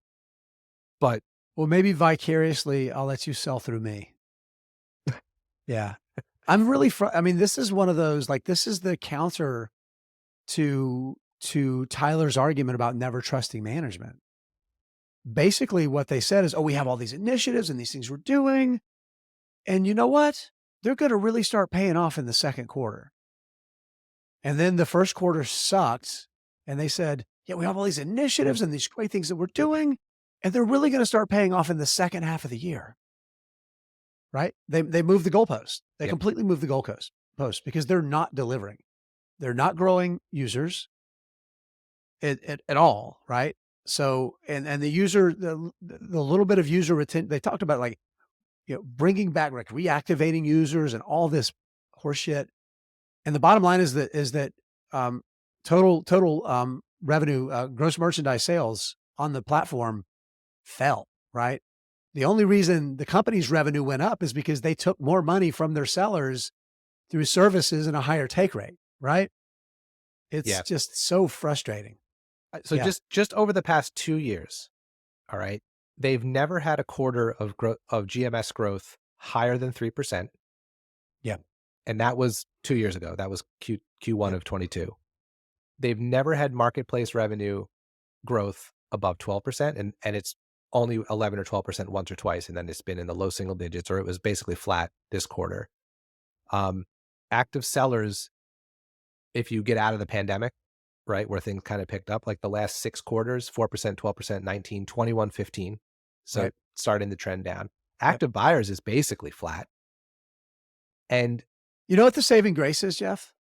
but Well, maybe vicariously, I'll let you sell through me. Yeah. I'm really I mean, this is one of those, like, this is the counter to Tyler's argument about never trusting management. Basically, what they said is, "Oh, we have all these initiatives and these things we're doing, and you know what? they're going to really start paying off in the second quarter. And then the first quarter sucked. And they said, yeah, we have all these initiatives and these great things that we're doing. And they're really going to start paying off in the second half of the year. Right? They moved the goalpost. They Yep. completely moved the goalpost post because they're not delivering. They're not growing users at all. Right? So, and the user, the little bit of user retention, they talked about like, bringing back, like reactivating users and all this horseshit. And the bottom line is that um, total revenue, gross merchandise sales on the platform fell. Right. The only reason the company's revenue went up is because they took more money from their sellers through services and a higher take rate. Right. It's Yeah. just so frustrating. So Yeah. just over the past 2 years, all right, they've never had a quarter of GMS growth higher than 3%, Yeah. and that was 2 years ago. That was Q1 Yep. of 22. They've never had marketplace revenue growth above 12%, and it's only 11 or 12% once or twice, and then it's been in the low single digits, or it was basically flat this quarter. Um, Active sellers, if you get out of the pandemic, right, where things kind of picked up, like the last 6 quarters, 4%, 12%, 19, 21, 15. So Right. starting the trend down. Yep. Active buyers is basically flat. And You know what the saving grace is, Jeff?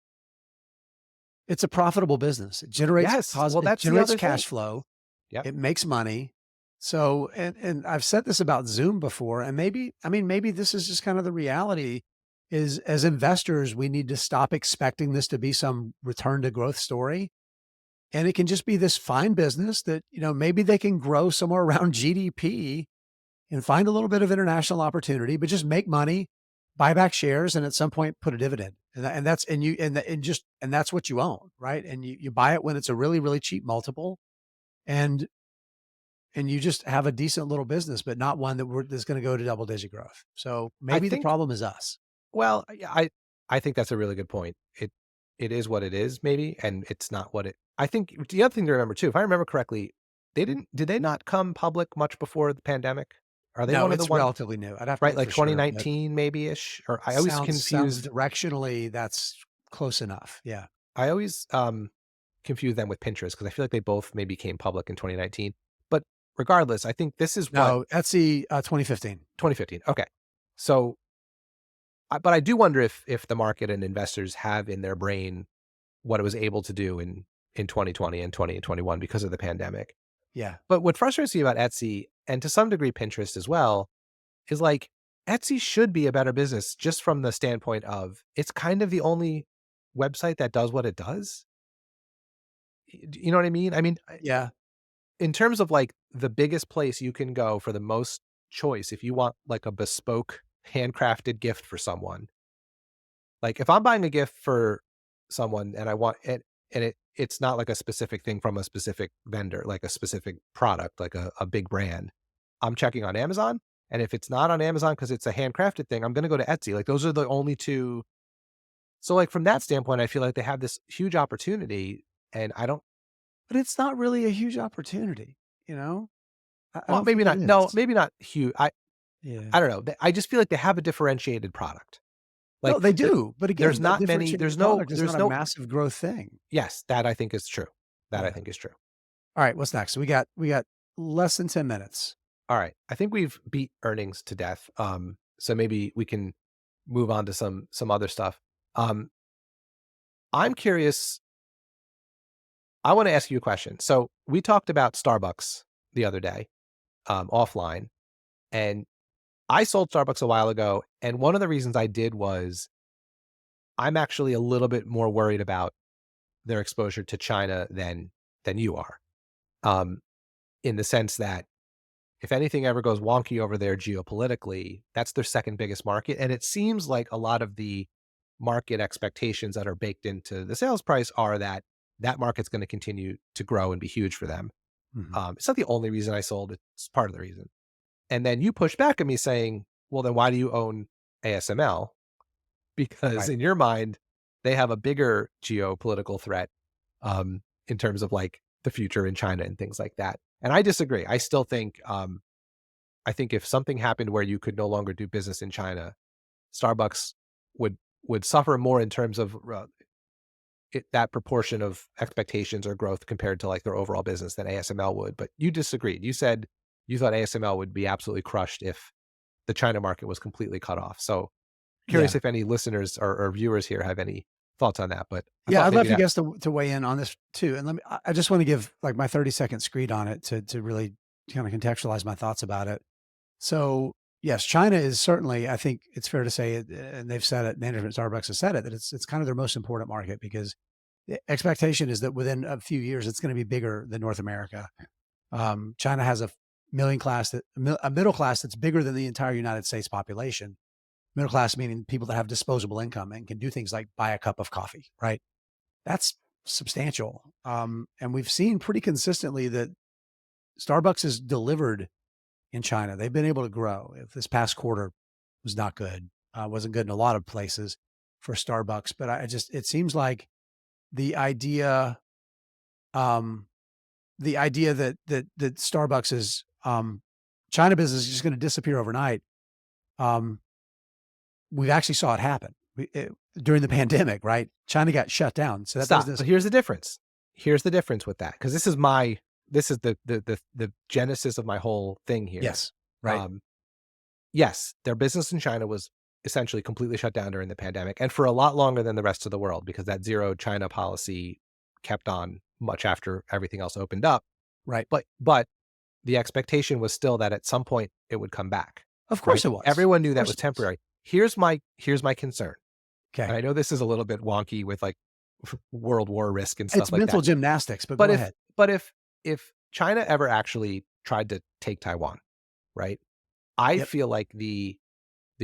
It's a profitable business. It generates yes, well, it that's the generates other thing. cash flow. Yep. It makes money. So, and I've said this about Zoom before, and maybe, I mean, maybe this is just kind of the reality is as investors, we need to stop expecting this to be some return to growth story. And it can just be this fine business that, maybe they can grow somewhere around GDP and find a little bit of international opportunity, but just make money, buy back shares, and at some point put a dividend. And that's, and you, and that's what you own. Right. And you buy it when it's a really, really cheap multiple. And you just have a decent little business, but not one that's going to go to double digit growth. So I maybe the think, problem is us. well, yeah, I think that's a really good point. It is what it is, maybe, and it's not what it I think the other thing to remember too, if I remember correctly, did they not come public much before the pandemic? Are they No, one of the it's one relatively new. I'd have to right, look like for sure, but 2019 maybe-ish? Or sounds directionally that's close enough. Yeah. I always, confuse them with Pinterest because I feel like they both maybe came public in 2019. But regardless, I think this is what No, Etsy, 2015. 2015, okay. So, but I do wonder if the market and investors have in their brain what it was able to do in 2020 and 2021 because of the pandemic. Yeah. But what frustrates me about Etsy, and to some degree Pinterest as well, is like Etsy should be a better business just from the standpoint of it's kind of the only website that does what it does. You know what I mean? I mean, Yeah. in terms of like the biggest place you can go for the most choice, if you want like a bespoke handcrafted gift for someone, like if I'm buying a gift for someone and I want it and it's not like a specific thing from a specific vendor, like a specific product, like a big brand, I'm checking on Amazon. And if it's not on Amazon because it's a handcrafted thing, I'm gonna go to Etsy. Like those are the only two. So like from that standpoint, I feel like they have this huge opportunity and I don't But it's not really a huge opportunity, you know? I well, don't maybe think it not. No, is. maybe not huge. Yeah. I don't know. I just feel like they have a differentiated product. No, Like they there, do. But there's again, that not many. differentiated product is not a massive growth thing. Yes, that I think is true. That I Yeah. think is true. All right. What's next? We got less than 10 minutes. All right. I think we've beat earnings to death. So maybe we can move on to some other stuff. Um, I'm curious. I want to ask you a question. So we talked about Starbucks the other day, offline, and I sold Starbucks a while ago. And one of the reasons I did was I'm actually a little bit more worried about their exposure to China than you are. Um, in the sense that if anything ever goes wonky over there geopolitically, that's their second biggest market. And it seems like a lot of the market expectations that are baked into the sales price are that that market's going to continue to grow and be huge for them. Mhm. It's not the only reason I sold it. It's part of the reason. And then you push back at me saying, well, then why do you own ASML? Because Right. in your mind, they have a bigger geopolitical threat in terms of like the future in China and things like that. And I disagree. I think if something happened where you could no longer do business in China, Starbucks would would suffer more in terms of that proportion of expectations or growth compared to like their overall business than ASML would. But you disagreed. You said you thought ASML would be absolutely crushed if the China market was completely cut off. So curious Yeah. if any listeners or viewers here have any thoughts on that. But I Yeah, thought I'd maybe love you that guys to weigh in on this too. And let me I just wanna give, like, my 30-second screed on it to really kinda contextualize my thoughts about it. So, yes, China is certainly, I think it's fair to say it, and they've said it, management at Starbucks has said it, that it's kind of their most important market because the expectation is that within a few years, it's gonna be bigger than North America. China has a middle class that's bigger than the entire United States population. Middle class meaning people that have disposable income and can do things like buy a cup of coffee, right? That's substantial. And we've seen pretty consistently that Starbucks has delivered in China. They've been able to grow. If this past quarter was not good, wasn't good in a lot of places for Starbucks, but it seems like the idea, um, that Starbucks is, China business is just going to disappear overnight. Um, we've actually saw it happen during the pandemic, right? China got shut down. So that stop. business, But here's the difference. Here's the difference with that because this is the genesis of my whole thing here. yes, right, Um, yes, their business in China was essentially completely shut down during the pandemic and for a lot longer than the rest of the world because that zero China policy kept on much after everything else opened up. right. But the expectation was still that at some point it would come back, Of right? course it was. Everyone Of knew that course was it was. temporary. Here's my concern, and Okay. I know this is a little bit wonky with like world war risk and stuff It's like mental that. gymnastics, but But go if ahead. but if China ever actually tried to take Taiwan, right? I Yep. feel like the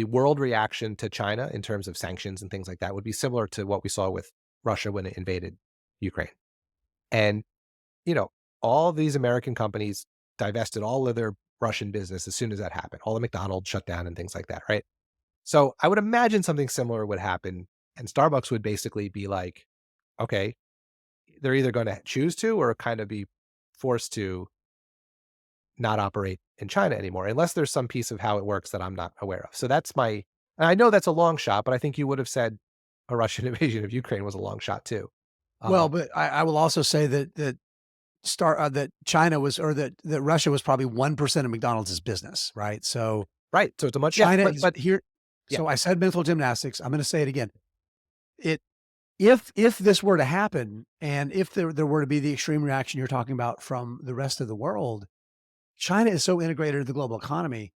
world reaction to China in terms of sanctions and things like that would be similar to what we saw with Russia when it invaded Ukraine. And, you know, all these American companies divested all of their Russian business as soon as that happened. All the McDonald's shut down and things like that, right? So I would imagine something similar would happen. And Starbucks would basically be like, okay, they're either going to choose to or kind of be forced to not operate in China anymore, unless there's some piece of how it works that I'm not aware of. So that's my, and I know that's a long shot, but I think you would have said a Russian invasion of Ukraine was a long shot too. Well, Um, but I will also say that China was, or that Russia was probably 1% of McDonald's business, right? So right. So it's a much, yeah, China but, is but here. yeah, So I said mental gymnastics. I'm going to say it again. It if this were to happen, and if there were to be the extreme reaction you're talking about from the rest of the world, China is so integrated in the global economy.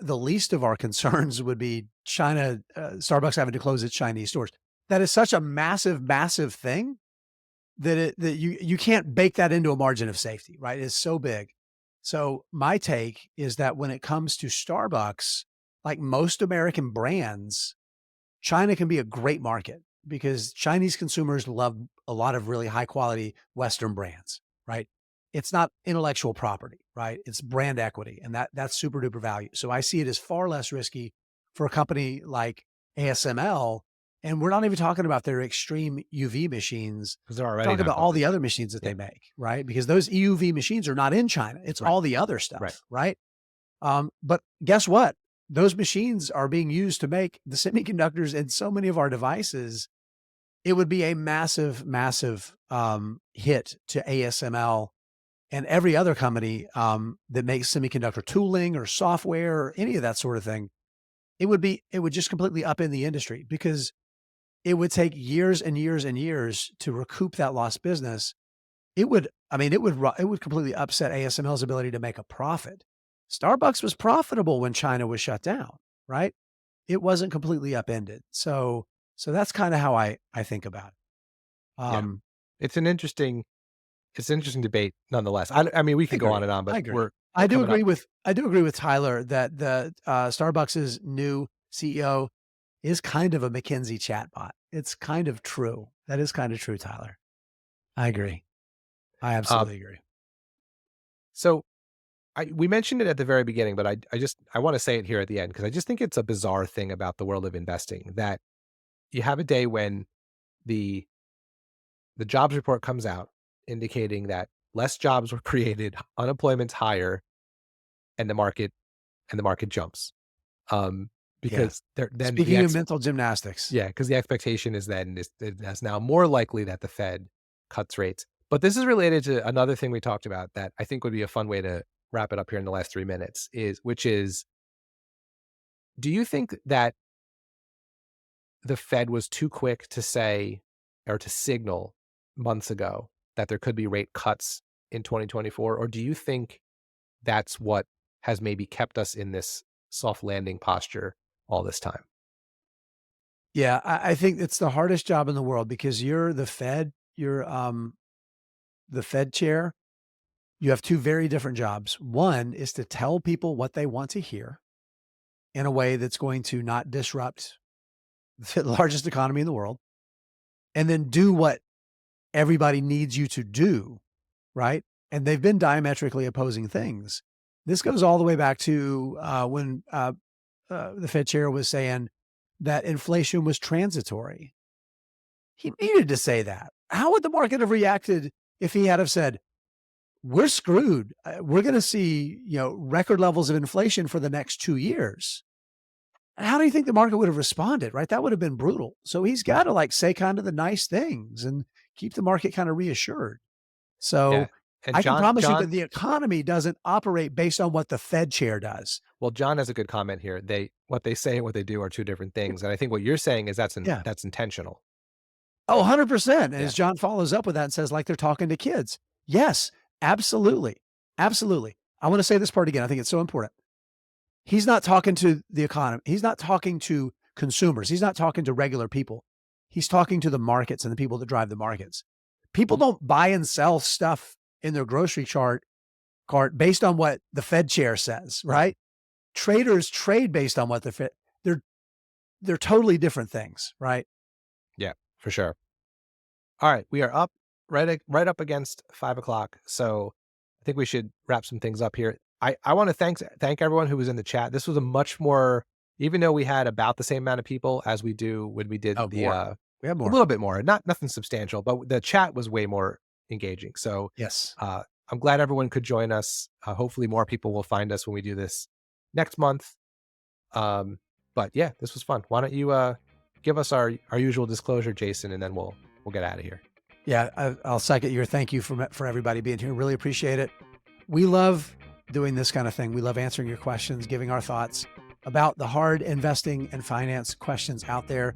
The least of our concerns would be China, Starbucks having to close its Chinese stores. That is such a massive, massive thing that you can't bake that into a margin of safety, right? It's so big. So my take is that when it comes to Starbucks, like most American brands, China can be a great market because Chinese consumers love a lot of really high quality Western brands, right? It's not intellectual property, right? It's brand equity, and that's super duper value. So I see it as far less risky for a company like ASML. And we're not even talking about their extreme UV machines. because they're We're already talking not about all completely the shut other down. machines that Yeah, they make, right? Because those EUV machines are not in China. It's right, all the other right. stuff, right? But guess what? Those machines are being used to make the semiconductors in so many of our devices. It would be a massive, massive hit to ASML and every other company that makes semiconductor tooling or software or any of that sort of thing. It would just completely upend the industry because it would take years and years and years to recoup that lost business. It would completely upset ASML's ability to make a profit. Starbucks was profitable when China was shut down, right? It wasn't completely upended. So that's kind of how I think about it. Yeah. It's an interesting, it's an interesting debate nonetheless. I mean, we I could go on agree. and on, but I agree. we're coming up. I do agree with Tyler that the Starbucks's new CEO is kind of a McKinsey chatbot. It's kind of true. That is kind of true, Tyler. I agree. I Um, absolutely agree. so we mentioned it at the very beginning, but I want to say it here at the end because I just think it's a bizarre thing about the world of investing that you have a day when the the jobs report comes out indicating that less jobs were created, unemployment's higher, and the market jumps. Um, Yeah. because then Speaking of mental gymnastics. yeah, because the expectation is then is that's now more likely that the Fed cuts rates. But this is related to another thing we talked about that I think would be a fun way to wrap it up here in the last 3 minutes which is, do you think that the Fed was too quick to say or to signal months ago that there could be rate cuts in 2024? Or do you think that's what has maybe kept us in this soft landing posture all this time? Yeah, I think it's the hardest job in the world because you're the Fed, you're the Fed chair. You have two very different jobs. One is to tell people what they want to hear in a way that's going to not disrupt the largest economy in the world, and then do what everybody needs you to do, right? And they've been diametrically opposing things. This goes all the way back to when the Fed chair was saying that inflation was transitory. He needed to say that. How would the market have reacted if he had have said, "We're screwed. We're going to see, record levels of inflation for the next 2 years." How do you think the market would have responded, right? That would have been brutal. So he's got to say kind of the nice things and keep the market kind of reassured. Yeah. So And I can John promise you John that the economy doesn't operate based on what the Fed chair does. well, John has a good comment here. What they say and what they do are two different things. And I think what you're saying is Yeah. that's intentional. Oh, 100%. And Yeah. as John follows up with that and says, like they're talking to kids. Yes, absolutely. Absolutely. I want to say this part again. I think it's so important. He's not talking to the economy. He's not talking to consumers. He's not talking to regular people. He's talking to the markets and the people that drive the markets. People don't buy and sell stuff in their grocery cart based on what the Fed chair says, right? Traders trade based on what the Fed, they're totally different things, right? Yeah, for sure. All right. We are up right up against 5 o'clock. So I think we should wrap some things up here. I want to thank everyone who was in the chat. This was a much more, even though we had about the same amount of people as we do when we did Oh, the more. We have a more. little bit more, nothing substantial, but the chat was way more engaging. So Yes. I'm glad everyone could join us. Hopefully more people will find us when we do this next month. But yeah, this was fun. Why don't you give us our usual disclosure, Jason, and then we'll get out of here. Yeah, I'll second your thank you for everybody being here. Really appreciate it. We love doing this kind of thing. We love answering your questions, giving our thoughts about the hard investing and finance questions out there.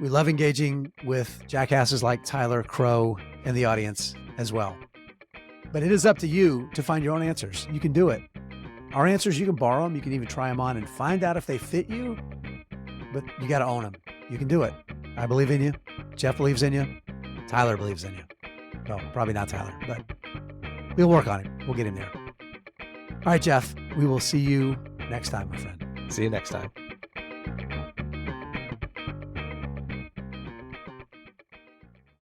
We love engaging with jackasses like Tyler Crow in the audience as well. But it is up to you to find your own answers. You can do it. Our answers, you can borrow them. You can even try them on and find out if they fit you, but you got to own them. You can do it. I believe in you. Jeff believes in you. Tyler believes in you. Well, probably not Tyler, but we'll work on it. We'll get him there. All right, Jeff, we will see you next time, my friend. See you next time.